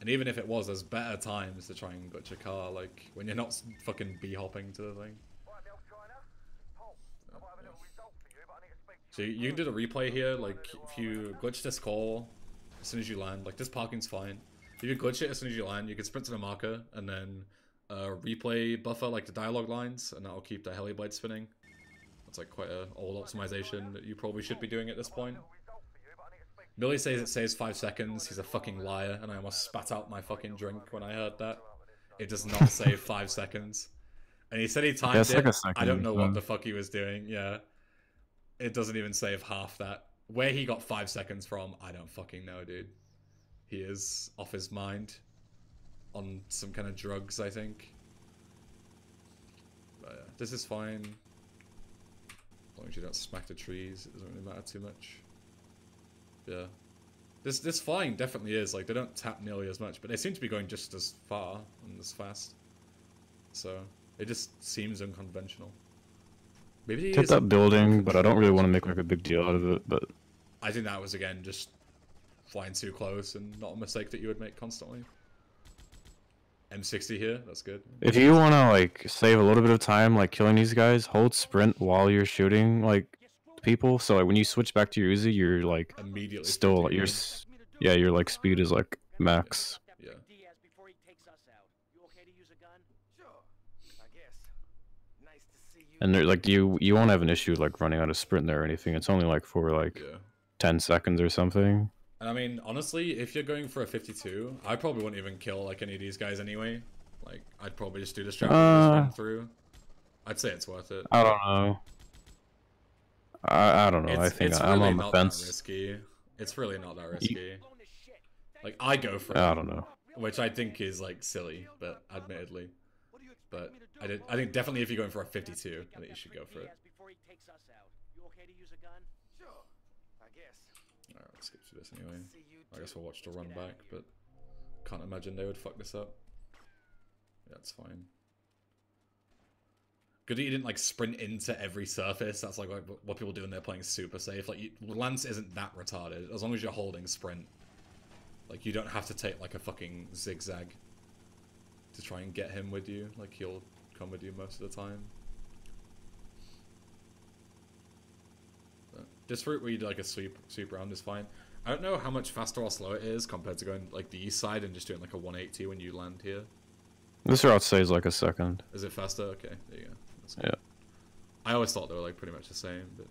Speaker 2: And even if it was, there's better times to try and glitch a car, like, when you're not fucking bee-hopping to the thing. So you can do the replay here, like, if you glitch this call as soon as you land, like, this parking's fine. If you glitch it as soon as you land, you can sprint to the marker, and then replay buffer, like, the dialogue lines, and that'll keep the heliblade spinning. That's, like, quite an old optimization that you probably should be doing at this point. Millie says it saves 5 seconds, he's a fucking liar, and I almost spat out my fucking drink when I heard that. It does not save 5 seconds. And he said he timed it,
Speaker 1: like a second,
Speaker 2: I don't know what the fuck he was doing, yeah. It doesn't even save half that. Where he got 5 seconds from, I don't fucking know, dude. He is off his mind. On some kind of drugs, I think. But yeah, this is fine. As long as you don't smack the trees, it doesn't really matter too much. Yeah. This flying definitely is, like, they don't tap nearly as much, but they seem to be going just as far and as fast. So, it just seems unconventional. Maybe
Speaker 1: Hit that building, but I don't really want to make like a big deal out of it, but...
Speaker 2: I think that was, again, just flying too close and not a mistake that you would make constantly. M60 here, that's good.
Speaker 1: If you want to, like, save a little bit of time, like, killing these guys, hold sprint while you're shooting, like, people. So, like, when you switch back to your Uzi, you're, like,
Speaker 2: immediately
Speaker 1: still, like, your, like, speed is, like, max.
Speaker 2: Yeah.
Speaker 1: And, like, you won't have an issue, like, running out of sprint there or anything. It's only, like, for, like, 10 seconds or something.
Speaker 2: And I mean, honestly, if you're going for a 52, I probably wouldn't even kill, like, any of these guys anyway. Like, I'd probably just do the strat and just run through. I'd say it's worth it.
Speaker 1: I don't know. I don't know. I think I'm
Speaker 2: really
Speaker 1: on the fence.
Speaker 2: That risky. It's really not that risky. Like, I go for it.
Speaker 1: I don't know.
Speaker 2: Which I think is, like, silly, but admittedly. But I think definitely if you're going for a 52, I think you should go for it. Alright, let's skip through this anyway. I guess we'll watch the run back, but can't imagine they would fuck this up. Yeah, that's fine. Good that you didn't, like, sprint into every surface. That's, like, what people do when they're playing super safe. Like, Lance isn't that retarded. As long as you're holding sprint. Like, you don't have to take, like, a fucking zigzag to try and get him with you. Like, he'll come with you most of the time. But this route where you do, like, a sweep around is fine. I don't know how much faster or slower it is compared to going, like, the east side and just doing, like, a 180 when you land here.
Speaker 1: This route saves, like, a second.
Speaker 2: Is it faster? Okay, there you go.
Speaker 1: Yeah.
Speaker 2: I always thought they were, like, pretty much the same, but...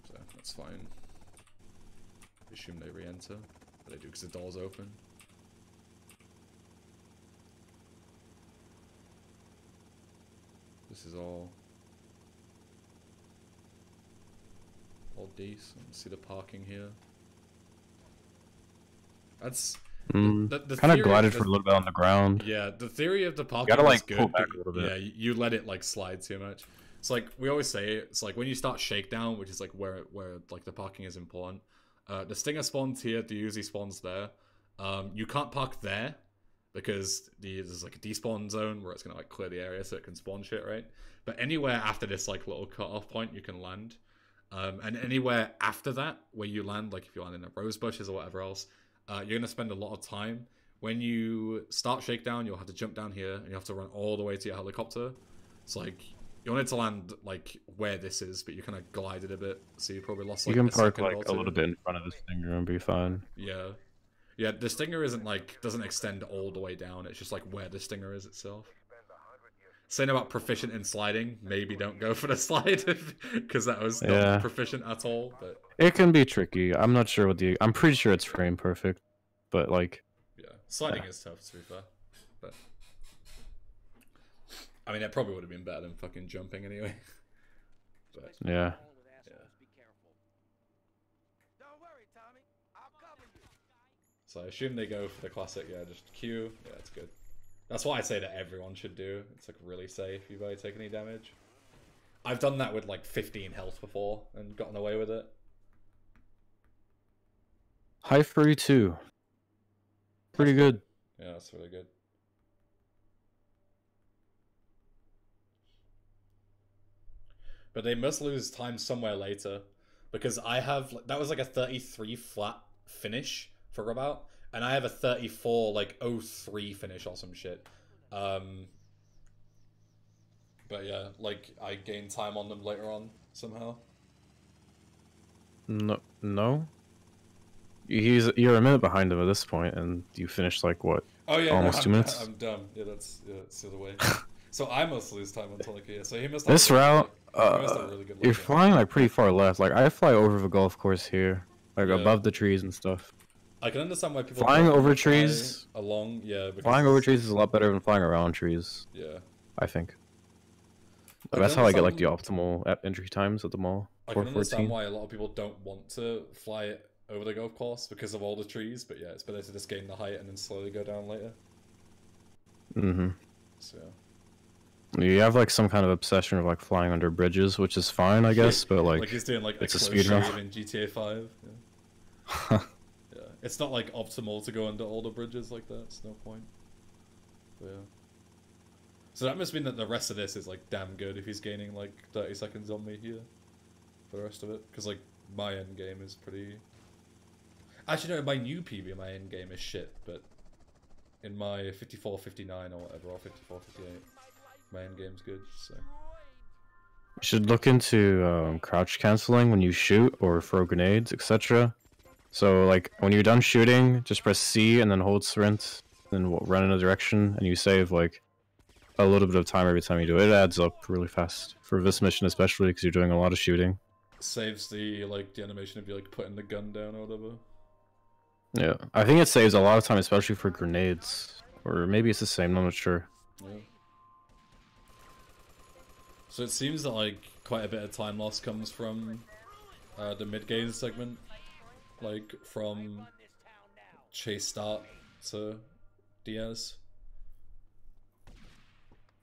Speaker 2: So, that's fine. Assume they re-enter. But they do because the door's open. This is all decent. See the parking here. That's...
Speaker 1: kind of glided for a little bit on the ground.
Speaker 2: Yeah, the theory of the parking
Speaker 1: you gotta, like,
Speaker 2: is good.
Speaker 1: pull back a little bit.
Speaker 2: Yeah, you let it, like, slide too much. It's like we always say. It's like when you start shakedown, which is like where like the parking is important. The Stinger spawns here. The Uzi spawns there. You can't park there because there's like a despawn zone where it's gonna, like, clear the area so it can spawn shit, right? But anywhere after this, like, little cut-off point, you can land. And anywhere after that where you land, like if you land in the rose bushes or whatever else. You're going to spend a lot of time. When you start shakedown, you'll have to jump down here, and you have to run all the way to your helicopter. It's like, you want it to land, like, where this is, but you kind of glided a bit, so you probably lost, like,
Speaker 1: you can
Speaker 2: a
Speaker 1: park,
Speaker 2: second
Speaker 1: like,
Speaker 2: or
Speaker 1: a
Speaker 2: two.
Speaker 1: little bit in front of the Stinger and be fine.
Speaker 2: Yeah. Yeah, the Stinger isn't, like, doesn't extend all the way down, it's just, like, where the Stinger is itself. Saying about proficient in sliding, maybe don't go for the slide, because that was not proficient at all, but...
Speaker 1: It can be tricky. I'm not sure what I'm pretty sure it's frame perfect, but, like...
Speaker 2: Yeah, sliding is tough, to be fair, but... I mean, it probably would have been better than fucking jumping anyway. But,
Speaker 1: yeah.
Speaker 2: So I assume they go for the classic, yeah, just Q. Yeah, it's good. That's what I say that everyone should do. It's, like, really safe. You barely take any damage. I've done that with, like, 15 health before and gotten away with it.
Speaker 1: High free too. Pretty good.
Speaker 2: Yeah, that's really good. But they must lose time somewhere later. Because I have... That was like a 33 flat finish for Rubaut. And I have a 34, like, 03 finish or some shit. But yeah, like, I gain time on them later on, somehow.
Speaker 1: No. You're a minute behind him at this point, and you finished, like, what?
Speaker 2: Oh yeah,
Speaker 1: almost 2 minutes?
Speaker 2: I'm dumb. Yeah, that's the other way. So I must lose time until like here. So he must.
Speaker 1: This route,
Speaker 2: really good
Speaker 1: you're flying like pretty far left. Like I fly over the golf course here, like
Speaker 2: Yeah.
Speaker 1: above the trees and stuff.
Speaker 2: I can understand why people
Speaker 1: Flying
Speaker 2: don't
Speaker 1: over
Speaker 2: fly
Speaker 1: trees.
Speaker 2: along. Yeah, because
Speaker 1: Flying over trees is a lot better than flying around trees.
Speaker 2: Yeah,
Speaker 1: I think.
Speaker 2: I
Speaker 1: That's
Speaker 2: can
Speaker 1: how I get like the
Speaker 2: understand-
Speaker 1: optimal entry times at the mall.
Speaker 2: I can
Speaker 1: 414.
Speaker 2: understand why a lot of people don't want to fly it over the golf course because of all the trees. But yeah, it's better to just gain the height and then slowly go down later.
Speaker 1: Mm-hmm.
Speaker 2: So
Speaker 1: You have like some kind of obsession of like flying under bridges, which is fine, I guess, but like
Speaker 2: he's doing like
Speaker 1: it's a
Speaker 2: close
Speaker 1: speed run.
Speaker 2: shave in GTA 5. Yeah. Yeah, it's not like optimal to go under all the bridges like that. It's no point. But, yeah. So that must mean that the rest of this is like damn good if he's gaining like 30 seconds on me here for the rest of it, because like my end game is pretty. Actually, no, my new PB, my end game is shit, but in my 54-59 or whatever, or 54-58, my end game's good. So
Speaker 1: You should look into crouch canceling when you shoot or throw grenades, etc. So like when you're done shooting, just press C and then hold sprint, then run in a direction, and you save like a little bit of time every time you do it. It adds up really fast for this mission, especially because you're doing a lot of shooting.
Speaker 2: saves the animation of you like putting the gun down or whatever.
Speaker 1: Yeah, I think it saves a lot of time, especially for grenades, or maybe it's the same. I'm not sure.
Speaker 2: Yeah. So it seems that like quite a bit of time loss comes from the mid-game segment, like from chase start to Diaz.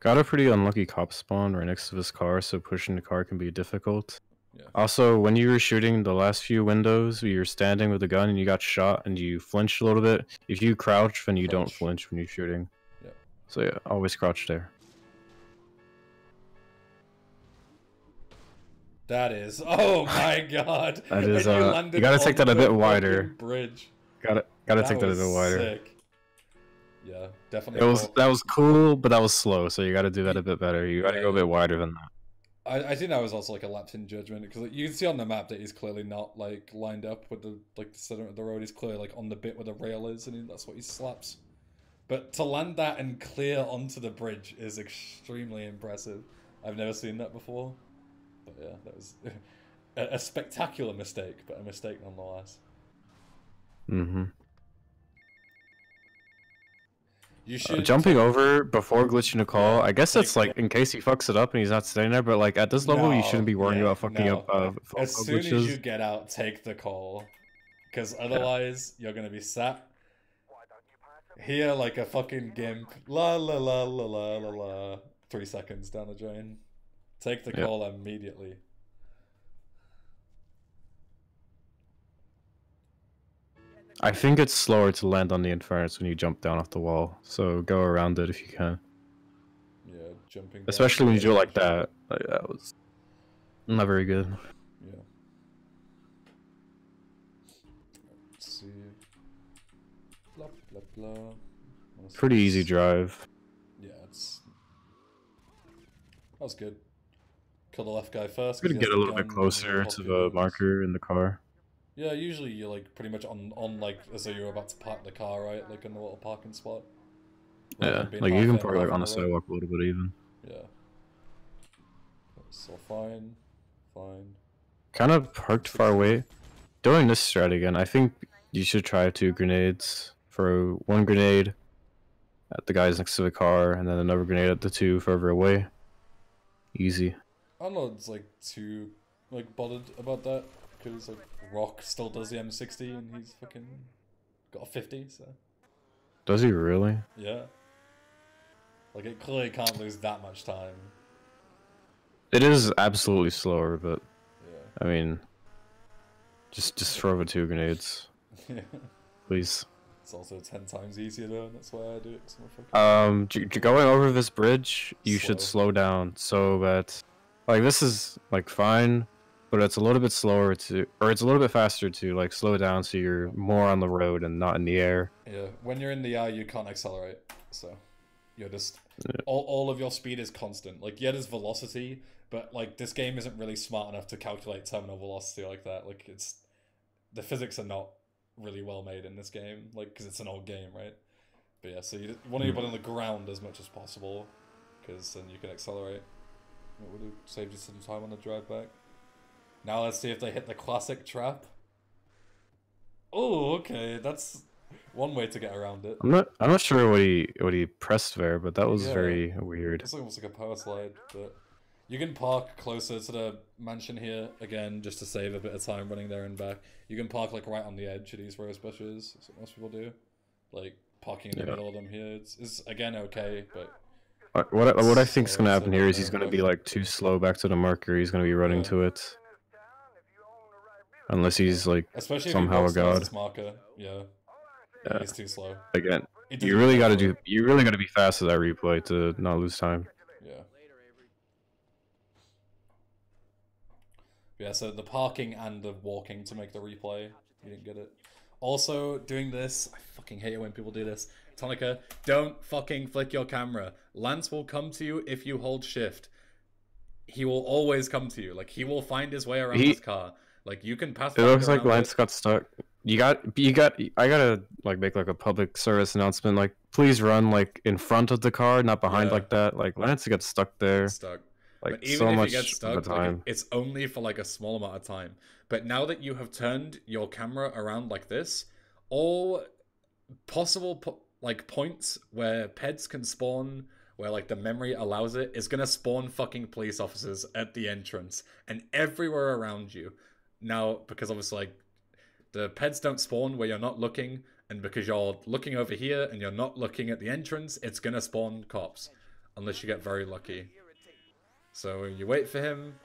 Speaker 1: Got a pretty unlucky cop spawn right next to this car, so pushing the car can be difficult.
Speaker 2: Yeah.
Speaker 1: Also, when you were shooting the last few windows, you were standing with the gun and you got shot and you flinched a little bit. If you crouch, then you don't
Speaker 2: Crouch.
Speaker 1: flinch when you're shooting.
Speaker 2: Yeah.
Speaker 1: So yeah, always crouch there.
Speaker 2: That is. Oh my god.
Speaker 1: That is,
Speaker 2: And
Speaker 1: you
Speaker 2: landed
Speaker 1: gotta take
Speaker 2: on
Speaker 1: that a
Speaker 2: the
Speaker 1: bit wider.
Speaker 2: fucking Bridge.
Speaker 1: Gotta
Speaker 2: That
Speaker 1: take that a
Speaker 2: was
Speaker 1: bit wider.
Speaker 2: Sick. Yeah, definitely.
Speaker 1: That was cool, but that was slow. So you gotta do that a bit better. You gotta go a bit wider than that.
Speaker 2: I think that was also like a lapse in judgment, because like, you can see on the map that he's clearly not like lined up with the the center of the road. He's clearly like on the bit where the rail is, and that's what he slaps. But to land that and clear onto the bridge is extremely impressive. I've never seen that before. But yeah, that was a spectacular mistake, but a mistake nonetheless.
Speaker 1: Mm-hmm.
Speaker 2: You should
Speaker 1: Jumping over before glitching a call, I guess that's like in case he fucks it up and he's not staying there, but like at this level you shouldn't be worrying about fucking up
Speaker 2: as soon
Speaker 1: glitches.
Speaker 2: as you get out, take the call, because otherwise you're gonna be sat here like a fucking gimp. La la la la la la la. 3 seconds down the drain. Take the call immediately.
Speaker 1: I think it's slower to land on the Inference when you jump down off the wall, so go around it if you can.
Speaker 2: Yeah, jumping down.
Speaker 1: Especially when you do it like that. Like, that was not very good.
Speaker 2: Yeah. Let's see. Blah blah blah.
Speaker 1: Pretty easy drive.
Speaker 2: Yeah, that was good. Kill the left guy first.
Speaker 1: Could get a little bit closer to the marker in the car.
Speaker 2: Yeah, usually you're like pretty much on like as though you're about to park the car, right? Like in the little parking spot.
Speaker 1: Yeah, like you can park like on the sidewalk a little bit even.
Speaker 2: Yeah. So fine.
Speaker 1: Kind of parked far away. Doing this strat again, I think you should try 2 grenades. Throw 1 grenade at the guys next to the car, and then another grenade at the 2 further away. Easy.
Speaker 2: I'm not like too like bothered about that, because like Rock still does the M60 and he's fucking got a 50, so.
Speaker 1: Does he really?
Speaker 2: Yeah. Like it clearly can't lose that much time.
Speaker 1: It is absolutely slower, but
Speaker 2: Yeah.
Speaker 1: I mean, just throw the 2 grenades, please.
Speaker 2: It's also 10 times easier though, and that's why I do it. 'Cause I'm a fucking
Speaker 1: Going over this bridge, you should
Speaker 2: Slow.
Speaker 1: slow down so that Like this is like fine, but it's a little bit slower to, or it's a little bit faster to like slow down so you're more on the road and not in the air.
Speaker 2: Yeah, when you're in the air, you can't accelerate, so you're just
Speaker 1: Yeah.
Speaker 2: all of your speed is constant. Like, yeah, there's velocity, but like this game isn't really smart enough to calculate terminal velocity like that. Like, it's the physics are not really well made in this game, like because it's an old game, right? But yeah, so you want to put on the ground as much as possible, because then you can accelerate. It would have saved you some time on the drive back. Now let's see if they hit the classic trap. Oh, okay, that's one way to get around it.
Speaker 1: I'm not sure what he pressed there, but that was
Speaker 2: Yeah.
Speaker 1: very weird.
Speaker 2: It's almost like a power slide, but you can park closer to the mansion here again, just to save a bit of time running there and back. You can park like right on the edge of these rose bushes. That's what most people do. Like parking in the middle of them here. It's again okay, but
Speaker 1: What I think is gonna happen here is he's gonna be like too slow back to the marker. He's gonna be running to it, unless he's like
Speaker 2: especially
Speaker 1: somehow
Speaker 2: if
Speaker 1: a
Speaker 2: he walks
Speaker 1: god.
Speaker 2: this marker. Yeah, he's too slow.
Speaker 1: Again, you really gotta be fast at that replay to not lose time.
Speaker 2: Yeah. Yeah, so the parking and the walking to make the replay, you didn't get it. Also, doing this, I fucking hate it when people do this. Tonika, don't fucking flick your camera. Lance will come to you if you hold shift. He will always come to you. Like, he will find his way around his car. Like, you can pass.
Speaker 1: It looks like Lance got stuck. I gotta like make like a public service announcement. Like, please run like in front of the car, not behind like that. Like Lance got stuck there.
Speaker 2: Stuck.
Speaker 1: Like
Speaker 2: but even
Speaker 1: so
Speaker 2: if
Speaker 1: much
Speaker 2: you get stuck,
Speaker 1: time.
Speaker 2: like, it's only for like a small amount of time. But now that you have turned your camera around like this, all possible like points where peds can spawn, where like the memory allows it, is gonna spawn fucking police officers at the entrance and everywhere around you. Now, because obviously like the peds don't spawn where you're not looking, and because you're looking over here and you're not looking at the entrance, it's gonna spawn cops unless you get very lucky. So you wait for him,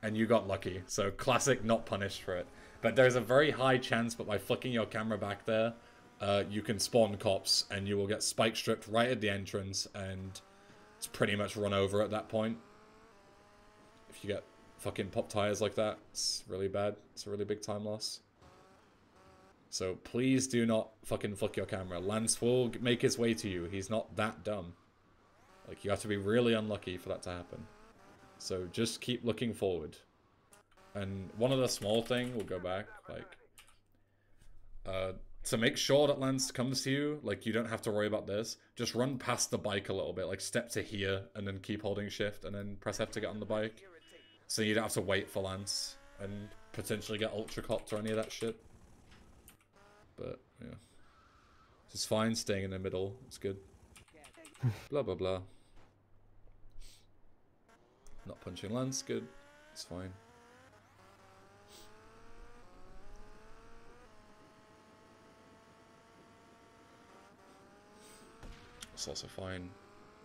Speaker 2: and you got lucky. So classic, not punished for it. But there's a very high chance that by flicking your camera back there, you can spawn cops, and you will get spike stripped right at the entrance, and it's pretty much run over at that point. If you get fucking pop tires like that, it's really bad. It's a really big time loss. So please do not fucking flick your camera. Lance will make his way to you. He's not that dumb. Like, you have to be really unlucky for that to happen. So just keep looking forward. And one other small thing, we'll go back, like, to make sure that Lance comes to you, like, you don't have to worry about this. Just run past the bike a little bit, like, step to here, and then keep holding shift, and then press F to get on the bike. So you don't have to wait for Lance, and potentially get ultra copped or any of that shit. But, yeah. It's fine staying in the middle, it's good. Blah, blah, blah. Not punching Lance, good. It's fine. It's also fine.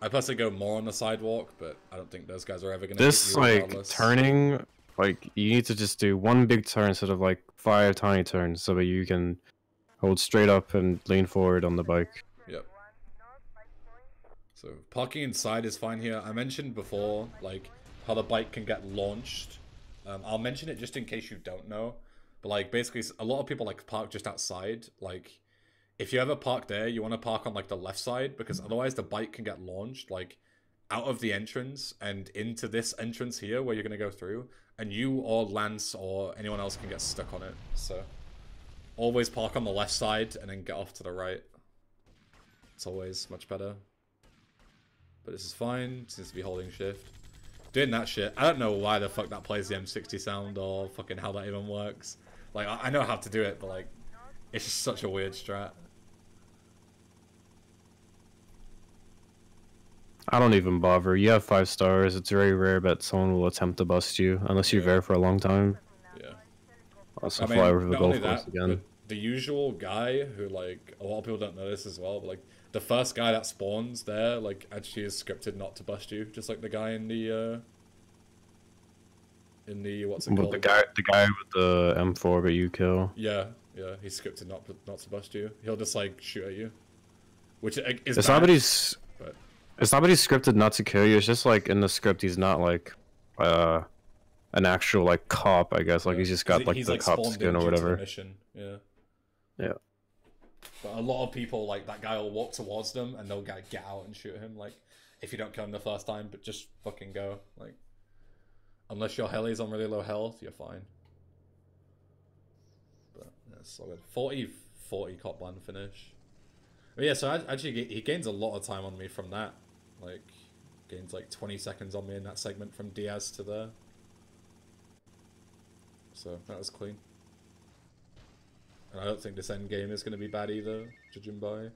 Speaker 2: I personally go more on the sidewalk, but I don't think those guys are ever gonna.
Speaker 1: This like turning, like you need to just do one big turn instead of like 5 tiny turns, so that you can hold straight up and lean forward on the bike.
Speaker 2: Yep. So parking inside is fine here. I mentioned before, like, how the bike can get launched. I'll mention it just in case you don't know. But like, basically, a lot of people like park just outside. Like, if you ever park there, you want to park on like the left side, because otherwise the bike can get launched like out of the entrance and into this entrance here where you're gonna go through, and you or Lance or anyone else can get stuck on it. So always park on the left side and then get off to the right. It's always much better. But this is fine. Seems to be holding shift. Doing that shit. I don't know why the fuck that plays the M60 sound or fucking how that even works. Like, I know how to do it, but like, it's just such a weird strat.
Speaker 1: I don't even bother. You have 5 stars. It's very rare that someone will attempt to bust you unless you're there for a long time.
Speaker 2: Yeah.
Speaker 1: Also fly over the golf course again.
Speaker 2: The usual guy who, like, a lot of people don't know this as well, but like the first guy that spawns there, like, actually is scripted not to bust you, just like the guy in the what's it called?
Speaker 1: The guy with the M4 that you kill.
Speaker 2: Yeah, yeah, he's scripted not to bust you. He'll just like shoot at you, which is
Speaker 1: It's not that he's scripted not to kill you. It's just like in the script he's not like an actual like cop, I guess. Like
Speaker 2: Yeah.
Speaker 1: he's just got like
Speaker 2: he's
Speaker 1: the
Speaker 2: like
Speaker 1: cop
Speaker 2: spawned
Speaker 1: skin or
Speaker 2: into the
Speaker 1: whatever.
Speaker 2: mission. Yeah.
Speaker 1: Yeah.
Speaker 2: But a lot of people, like, that guy will walk towards them and they'll get out and shoot him, like, if you don't kill him the first time, but just fucking go. Like, unless your heli's on really low health, you're fine. But, yeah, so good. 40 cop ban finish. But yeah, so actually, he gains a lot of time on me from that. Like, gains like 20 seconds on me in that segment from Diaz to there. So, that was clean. And I don't think this end game is going to be bad either, judging by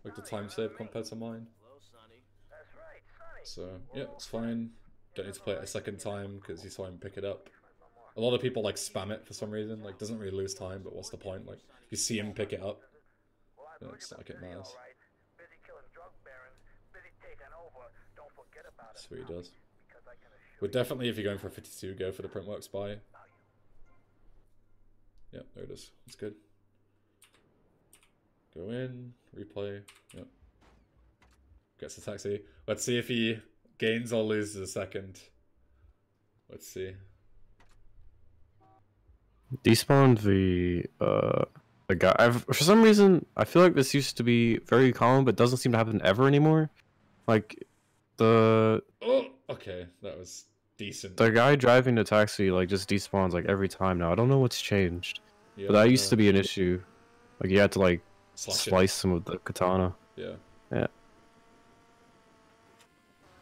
Speaker 2: like the time save compared to mine. So yeah, it's fine. Don't need to play it a second time because you saw him pick it up. A lot of people like spam it for some reason. Like doesn't really lose time, but what's the point? Like you see him pick it up. It's like it matters. Sweet he does. But definitely, if you're going for a 52, go for the Printworks buy. Yeah, there it is. It's good. Go in, replay. Yep. Gets the taxi. Let's see if he gains or loses a second. Let's see.
Speaker 1: Despawned the guy. For some reason, I feel like this used to be very common, but doesn't seem to happen ever anymore. Like the
Speaker 2: okay, that was decent.
Speaker 1: The guy driving the taxi like just despawns like every time now. I don't know what's changed, yeah, but that used to be an issue. Like you had to like slice some of the katana.
Speaker 2: Yeah.
Speaker 1: Yeah.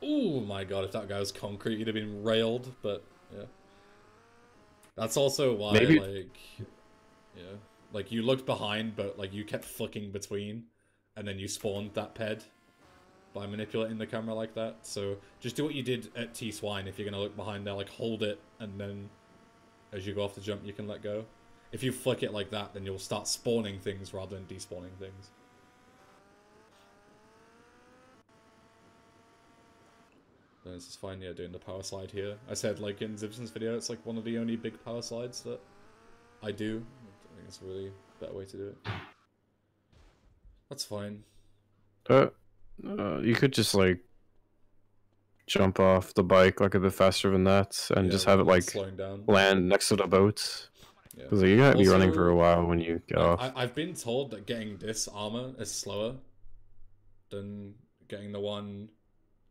Speaker 2: Oh my god! If that guy was concrete, he'd have been railed. But yeah, that's also why like, yeah, like you looked behind, but like you kept flicking between, and then you spawned that ped by manipulating the camera like that. So just do what you did at T-Swine. If you're gonna look behind there, like hold it, and then as you go off the jump, you can let go. If you flick it like that, then you'll start spawning things rather than despawning things. And this is fine, yeah, doing the power slide here. I said, like, in Zibson's video, it's like one of the only big power slides that I do. I think it's a really better way to do it. That's fine.
Speaker 1: You could just, like, jump off the bike, like, a bit faster than that, and
Speaker 2: yeah,
Speaker 1: just have it, like, land next to the boat. Because you gotta be running for a while when you get off.
Speaker 2: I've been told that getting this armor is slower than getting the one,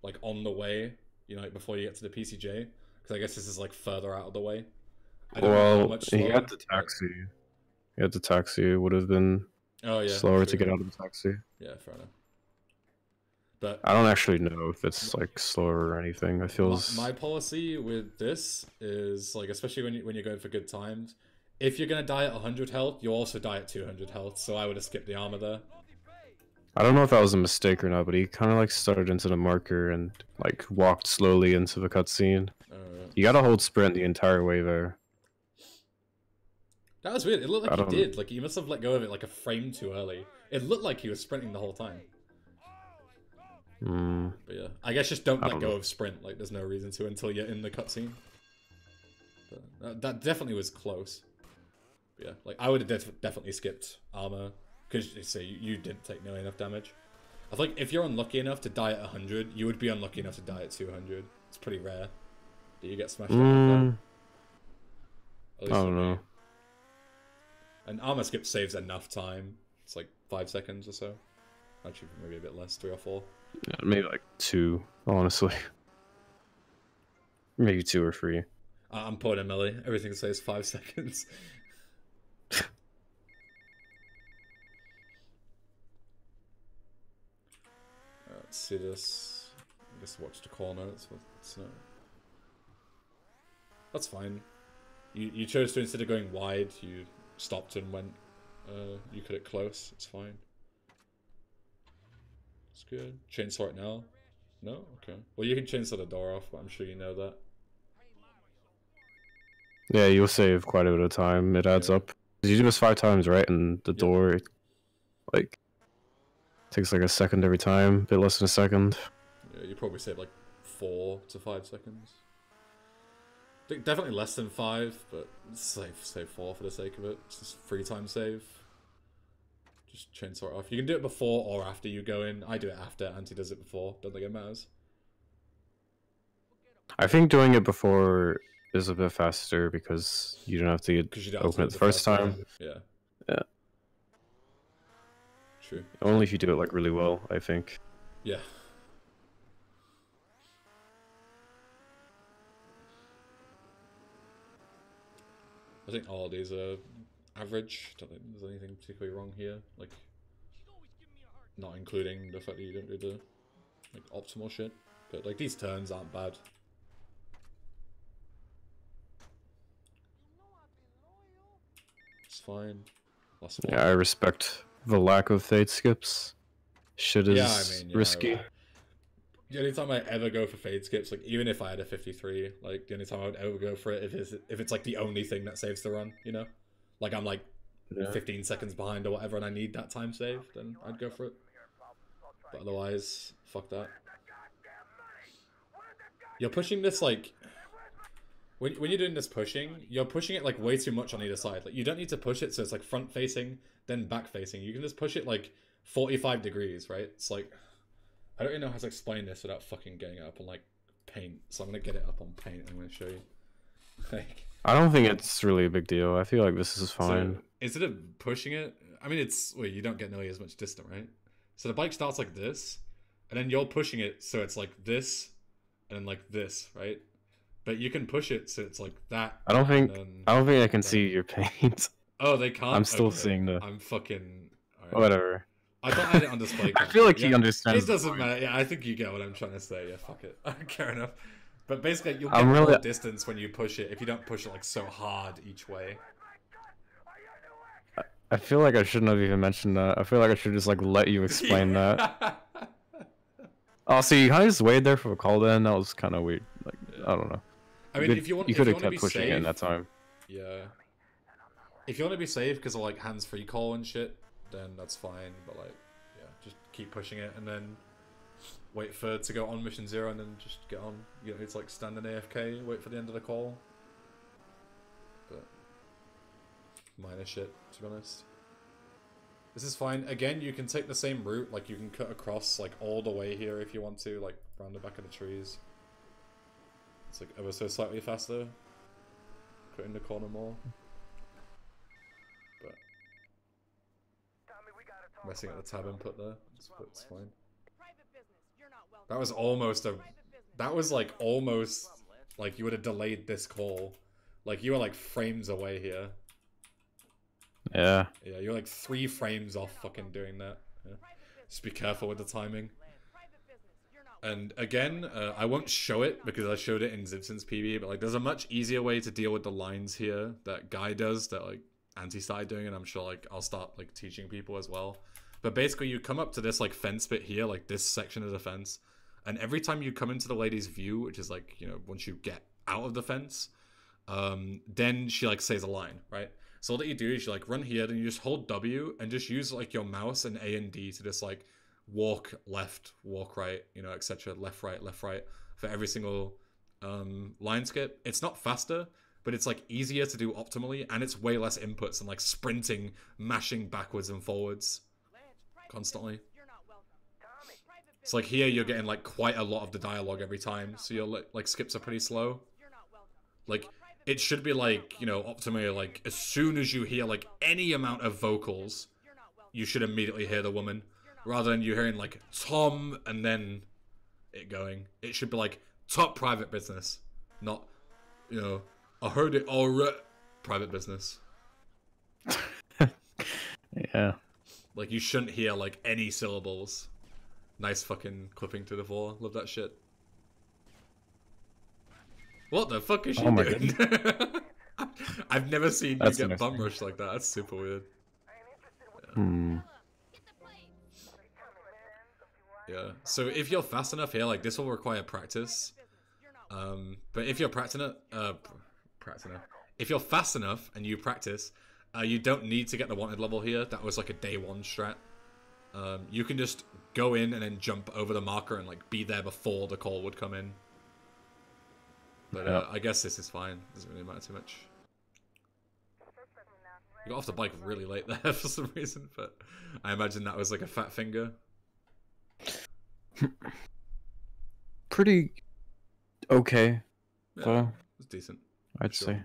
Speaker 2: like, on the way, you know, like before you get to the PCJ. Because I guess this is, like, further out of the way. I don't know how much slower.
Speaker 1: You had the taxi. You had the taxi. It would have been slower to get out of the taxi.
Speaker 2: Yeah, fair enough. But
Speaker 1: I don't actually know if it's, like, slower or anything. It feels...
Speaker 2: My policy with this is, like, especially when you're going for good times, if you're going to die at 100 health, you'll also die at 200 health, so I would have skipped the armor there.
Speaker 1: I don't know if that was a mistake or not, but he kind of like started into the marker and like walked slowly into the cutscene. You gotta hold sprint the entire way there.
Speaker 2: That was weird. It looked like he did. Like he must have let go of it like a frame too early. It looked like he was sprinting the whole time. But yeah, I guess just don't let go of sprint. Like there's no reason to until you're in the cutscene. That definitely was close. But yeah, like I would have definitely skipped armor. Because you say you didn't take nearly enough damage. I think if you're unlucky enough to die at 100, you would be unlucky enough to die at 200. It's pretty rare that you get smashed up like that. I don't
Speaker 1: know.
Speaker 2: And armor skip saves enough time. It's like 5 seconds or so. Actually, maybe a bit less, 3 or 4.
Speaker 1: Yeah, maybe like 2, honestly. Maybe 2 or 3.
Speaker 2: I'm putting a melee. Everything says 5 seconds. Let's see this. I guess watch the corner. That's fine. You chose to, instead of going wide, you stopped and went. You cut it close. It's fine. It's good. Chainsaw it now. No? Okay. Well, you can chainsaw the door off, but I'm sure you know that.
Speaker 1: Yeah, you'll save quite a bit of time. It adds up. You do this 5 times, right? And the door, like, takes like a second every time, a bit less than a second.
Speaker 2: Yeah, you probably save like 4 to 5 seconds. Definitely less than 5, but save 4 for the sake of it. It's just 3 times save. Just chainsaw it off. You can do it before or after you go in. I do it after. Anti does it before. Don't think it matters.
Speaker 1: I think doing it before is a bit faster because you don't have to open it the first time.
Speaker 2: Yeah.
Speaker 1: Yeah.
Speaker 2: True.
Speaker 1: Only if you do it like really well, I think.
Speaker 2: Yeah. I think all these are average. Don't think there's anything particularly wrong here. Like, not including the fact that you don't do the like optimal shit. But like these turns aren't bad. It's fine.
Speaker 1: Yeah, I respect the lack of fade skips. Shit is risky.
Speaker 2: The only time I ever go for fade skips, like even if I had a 53, like the only time I would ever go for it if it's like the only thing that saves the run, you know? Like I'm like 15 seconds behind or whatever and I need that time save, then I'd go for it. But otherwise, fuck that. You're pushing this like... When you're doing this pushing, you're pushing it like way too much on either side. Like you don't need to push it so it's like front facing, then back facing. You can just push it like 45 degrees, right? It's like... I don't really know how to explain this without fucking getting it up on like paint. So I'm gonna get it up on paint and I'm gonna show you. Like,
Speaker 1: I don't think it's really a big deal. I feel like this is fine.
Speaker 2: So instead of pushing it, I mean it's you don't get nearly as much distance, right? So the bike starts like this, and then you're pushing it so it's like this, and then like this, right? But you can push it so it's like that.
Speaker 1: I don't think I can see your paint.
Speaker 2: Oh, they can't.
Speaker 1: I'm still seeing the.
Speaker 2: I'm fucking. Right.
Speaker 1: Whatever.
Speaker 2: I thought I had it on display.
Speaker 1: I feel like he understands.
Speaker 2: It doesn't matter. Yeah, I think you get what I'm trying to say. Yeah, fuck it. I don't care enough. But basically, you'll get more distance when you push it if you don't push it like so hard each way.
Speaker 1: I feel like I shouldn't have even mentioned that. I feel like I should just like let you explain that. Oh, so you kind of just waited there for a call then? That was kind of weird. Like, I don't know.
Speaker 2: I mean, if you want,
Speaker 1: you could have kept pushing it in that time.
Speaker 2: Yeah. If you want to be safe because of like hands-free call and shit, then that's fine. But like, yeah, just keep pushing it and then wait for it to go on mission 0 and then just get on. You know, it's like standing AFK, wait for the end of the call. But minor shit, to be honest. This is fine. Again, you can take the same route. Like you can cut across like all the way here if you want to, like around the back of the trees. It's like ever so slightly faster. Cut in the corner more. But messing up the tab input there. It's fine. That was almost a... That was like almost... Like you would have delayed this call. Like you were like frames away here.
Speaker 1: Yeah.
Speaker 2: Yeah, you're like 3 frames off fucking doing that. Yeah. Just be careful with the timing. And again, I won't show it because I showed it in Zibson's PB, but like there's a much easier way to deal with the lines here that Guy does that like Anti started doing, and I'm sure like I'll start like teaching people as well. But basically you come up to this like fence bit here, like this section of the fence, and every time you come into the lady's view, which is like, you know, once you get out of the fence, then she like says a line, right? So all that you do is you like run here, then you just hold W and just use like your mouse and A and D to just like walk left, walk right, you know, etc. Left, right for every single line skip. It's not faster, but it's like easier to do optimally, and it's way less inputs than like sprinting, mashing backwards and forwards constantly. It's like here you're getting like quite a lot of the dialogue every time, so your like skips are pretty slow. Like it should be like, you know, optimally like as soon as you hear like any amount of vocals, you should immediately hear the woman. Rather than you hearing like Tom and then it going. It should be like top private business. Not, you know, I heard it already. Private business.
Speaker 1: Yeah.
Speaker 2: Like you shouldn't hear like any syllables. Nice fucking clipping to the floor. Love that shit. What the fuck is she doing? I've never seen you get bum rushed like that. That's super weird. Yeah. Yeah, so if you're fast enough here, like this will require practice. But if you're if you're fast enough and you practice, you don't need to get the wanted level here. That was like a day 1 strat. You can just go in and then jump over the marker and like be there before the call would come in. But I guess this is fine. Doesn't really matter too much. You got off the bike really late there for some reason, but I imagine that was like a fat finger.
Speaker 1: Pretty okay.
Speaker 2: Yeah,
Speaker 1: So
Speaker 2: it's decent.
Speaker 1: I'd
Speaker 2: Sure.
Speaker 1: say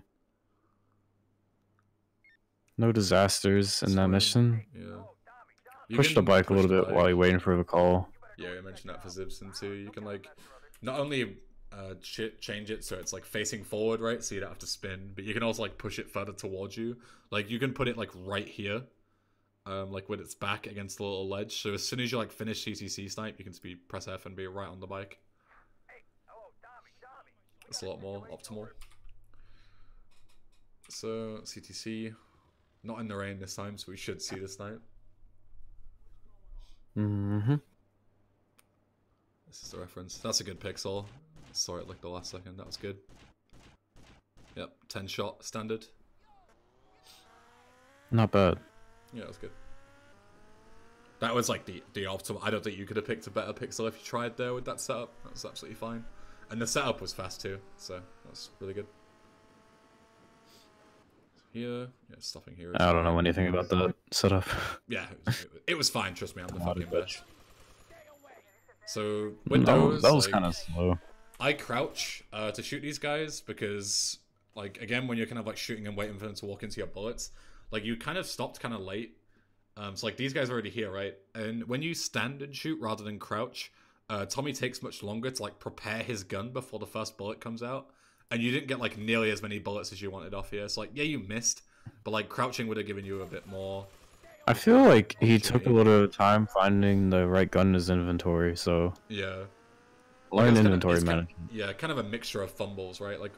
Speaker 1: no disasters in that
Speaker 2: Fine.
Speaker 1: mission.
Speaker 2: Yeah. You
Speaker 1: Push the
Speaker 2: can
Speaker 1: bike a
Speaker 2: push
Speaker 1: little
Speaker 2: the
Speaker 1: bit while
Speaker 2: bike.
Speaker 1: you're waiting for the call.
Speaker 2: Yeah, I mentioned that for Zibson too. You can like not only change it so it's like facing forward, right? So you don't have to spin, but you can also like push it further towards you. Like you can put it like right here, like with its back against the little ledge. So as soon as you like finish CTC snipe, you can press F and be right on the bike. It's a lot more optimal. So CTC, not in the rain this time, so we should see the snipe.
Speaker 1: Mm-hmm.
Speaker 2: This is the reference. That's a good pixel. Saw it like the last second. That was good. Yep, 10 shot standard.
Speaker 1: Not bad.
Speaker 2: Yeah, that was good. That was like the optimal. I don't think you could have picked a better pixel if you tried there with that setup. That was absolutely fine. And the setup was fast too, so that was really good. Here, yeah, stopping here.
Speaker 1: I don't know anything about that setup.
Speaker 2: Yeah, it was fine. Trust me, I'm the fucking best. So
Speaker 1: that
Speaker 2: Windows.
Speaker 1: was
Speaker 2: like,
Speaker 1: kind of slow.
Speaker 2: I crouch to shoot these guys because, like, again, when you're kind of like shooting and waiting for them to walk into your bullets, like you kind of stopped kind of late. So like these guys are already here, right? And when you stand and shoot rather than crouch, Tommy takes much longer to like prepare his gun before the first bullet comes out. And you didn't get like nearly as many bullets as you wanted off here. So like, yeah, you missed, but like crouching would have given you a bit more.
Speaker 1: I feel like he took a little time finding the right gun in his inventory, so
Speaker 2: yeah,
Speaker 1: learn inventory management.
Speaker 2: Yeah, kind of a mixture of fumbles, right? Like,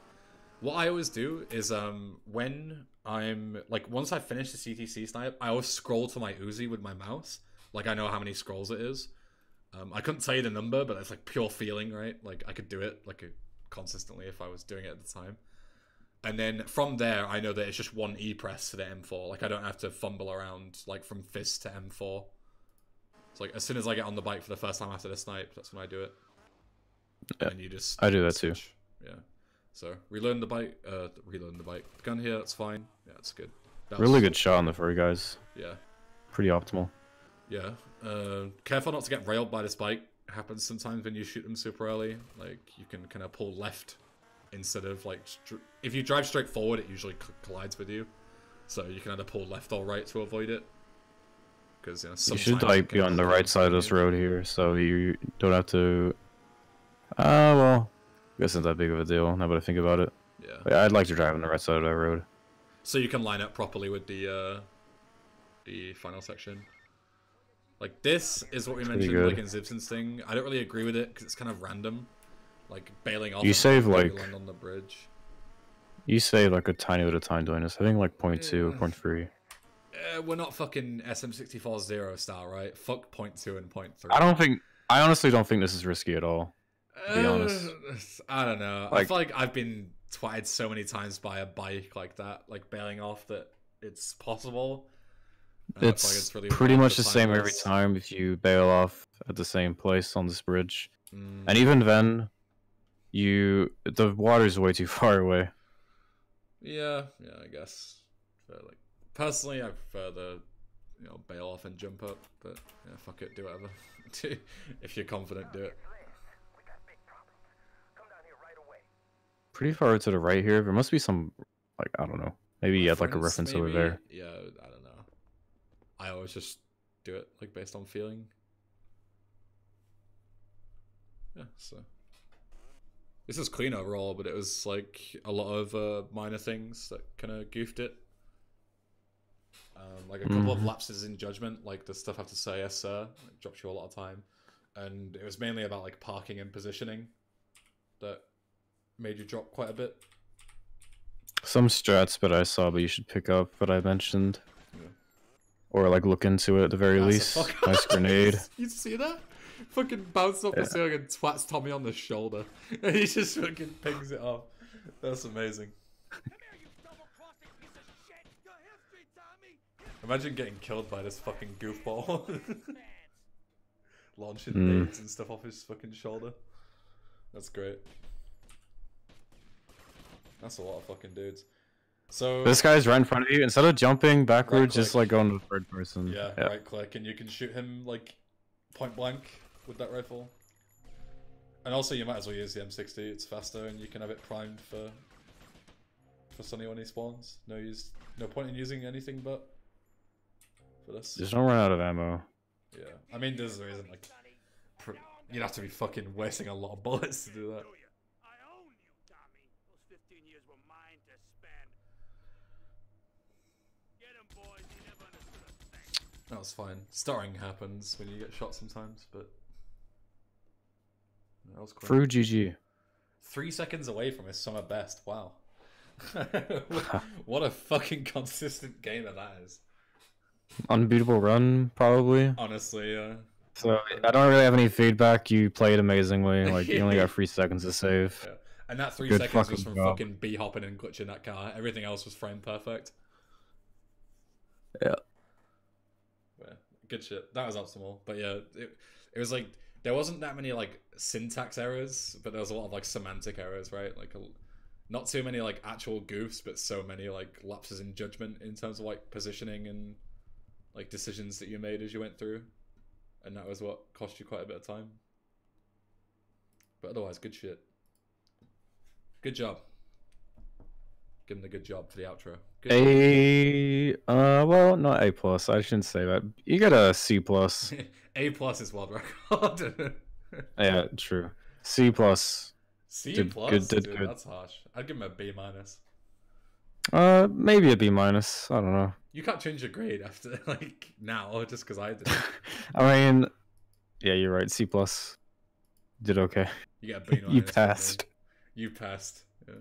Speaker 2: what I always do is when I'm like once I finish the CTC snipe, I always scroll to my Uzi with my mouse. Like I know how many scrolls it is. I couldn't tell you the number, but it's like pure feeling, right? Like I could do it like consistently if I was doing it at the time. And then from there, I know that it's just one E press to the M4. Like I don't have to fumble around like from fist to M4. It's like as soon as I get on the bike for the first time after the snipe, that's when I do it.
Speaker 1: Yeah,
Speaker 2: and you just
Speaker 1: I do that too.
Speaker 2: Yeah. So reloading the bike, reloading the bike. Gun here, that's fine. Yeah, it's good.
Speaker 1: Really good shot on the furry guys.
Speaker 2: Yeah.
Speaker 1: Pretty optimal.
Speaker 2: Yeah. Careful not to get railed by this bike. It happens sometimes when you shoot them super early. Like you can kind of pull left instead of like if you drive straight forward, it usually collides with you. So you can either pull left or right to avoid it. Because you
Speaker 1: should like be on the right side of this road here, so you don't have to. Well, I guess it's not that big of a deal now that I think about it.
Speaker 2: Yeah.
Speaker 1: But I'd like to drive on the right side of that road.
Speaker 2: So you can line up properly with the final section. Like this is what we mentioned like in Zibson's thing. I don't really agree with it because it's kind of random. Like bailing off.
Speaker 1: You save like
Speaker 2: land on the bridge.
Speaker 1: You save like a tiny bit of time doing this. I think like 0.2 or 0.3.
Speaker 2: We're not fucking SM64 0 style, right? Fuck 0.2 and
Speaker 1: 0.3. I honestly don't think this is risky at all. To be honest.
Speaker 2: I don't know. I feel like I've been twatted so many times by a bike like that, like bailing off, that it's possible.
Speaker 1: It's really pretty much the same every time if you bail off at the same place on this bridge. And even then, the water's way too far away. Yeah,
Speaker 2: I guess. But like personally, I prefer the bail off and jump up. But yeah, fuck it, do whatever. If you're confident, do it.
Speaker 1: Pretty far to the right here. There must be some, like, I don't know. Maybe you have like a reference over there.
Speaker 2: Yeah, I don't know. I always just do it like based on feeling. Yeah, so this is clean overall, but it was like a lot of minor things that kind of goofed it. Like a couple of lapses in judgment, like the stuff I have to say, yes sir, like, drops you a lot of time. And it was mainly about like parking and positioning that made you drop quite a bit.
Speaker 1: Some strats that I saw but you should pick up that I mentioned. Yeah. Or like look into it at the very least. Nice grenade.
Speaker 2: You see that? Fucking bounces off the ceiling and twats Tommy on the shoulder. And he just fucking pings it off. That's amazing. Imagine getting killed by this fucking goofball. Launching nades and stuff off his fucking shoulder. That's great. That's a lot of fucking dudes. So
Speaker 1: this guy's right in front of you. Instead of jumping backwards, just like going to the third person.
Speaker 2: Yeah, right click and you can shoot him like point blank with that rifle. And also, you might as well use the M60. It's faster, and you can have it primed for Sonny when he spawns. No point in using anything but for this.
Speaker 1: Just don't run out of ammo.
Speaker 2: Yeah, I mean, there's a reason. Like, you'd have to be fucking wasting a lot of bullets to do that. That was fine. Stuttering happens when you get shot sometimes, but that was cool.
Speaker 1: Through GG.
Speaker 2: 3 seconds away from his summer best. Wow. What a fucking consistent gamer that is.
Speaker 1: Unbeatable run, probably.
Speaker 2: Honestly, yeah.
Speaker 1: So I don't really have any feedback. You played amazingly. Like you only got 3 seconds to save.
Speaker 2: Yeah. And that 3
Speaker 1: Good
Speaker 2: seconds was from
Speaker 1: job.
Speaker 2: fucking B-hopping and glitching that car. Everything else was frame perfect.
Speaker 1: Yeah.
Speaker 2: Good shit. That was optimal. But yeah, it was like there wasn't that many like syntax errors, but there was a lot of like semantic errors, right? Like not too many like actual goofs, but so many like lapses in judgment in terms of like positioning and like decisions that you made as you went through, and that was what cost you quite a bit of time. But otherwise, good shit. Good job. Give him the good job for the outro. Good
Speaker 1: well, not A plus. I shouldn't say that. You got a C plus.
Speaker 2: A plus is world record.
Speaker 1: Yeah, true. C plus.
Speaker 2: C plus, dude, that's harsh. I'd give him a B minus.
Speaker 1: Maybe a B minus. I don't know.
Speaker 2: You can't change your grade after like now just because I did.
Speaker 1: I mean, yeah, you're right. C plus. Did okay.
Speaker 2: You get a B minus.
Speaker 1: You passed.
Speaker 2: You passed. Yeah.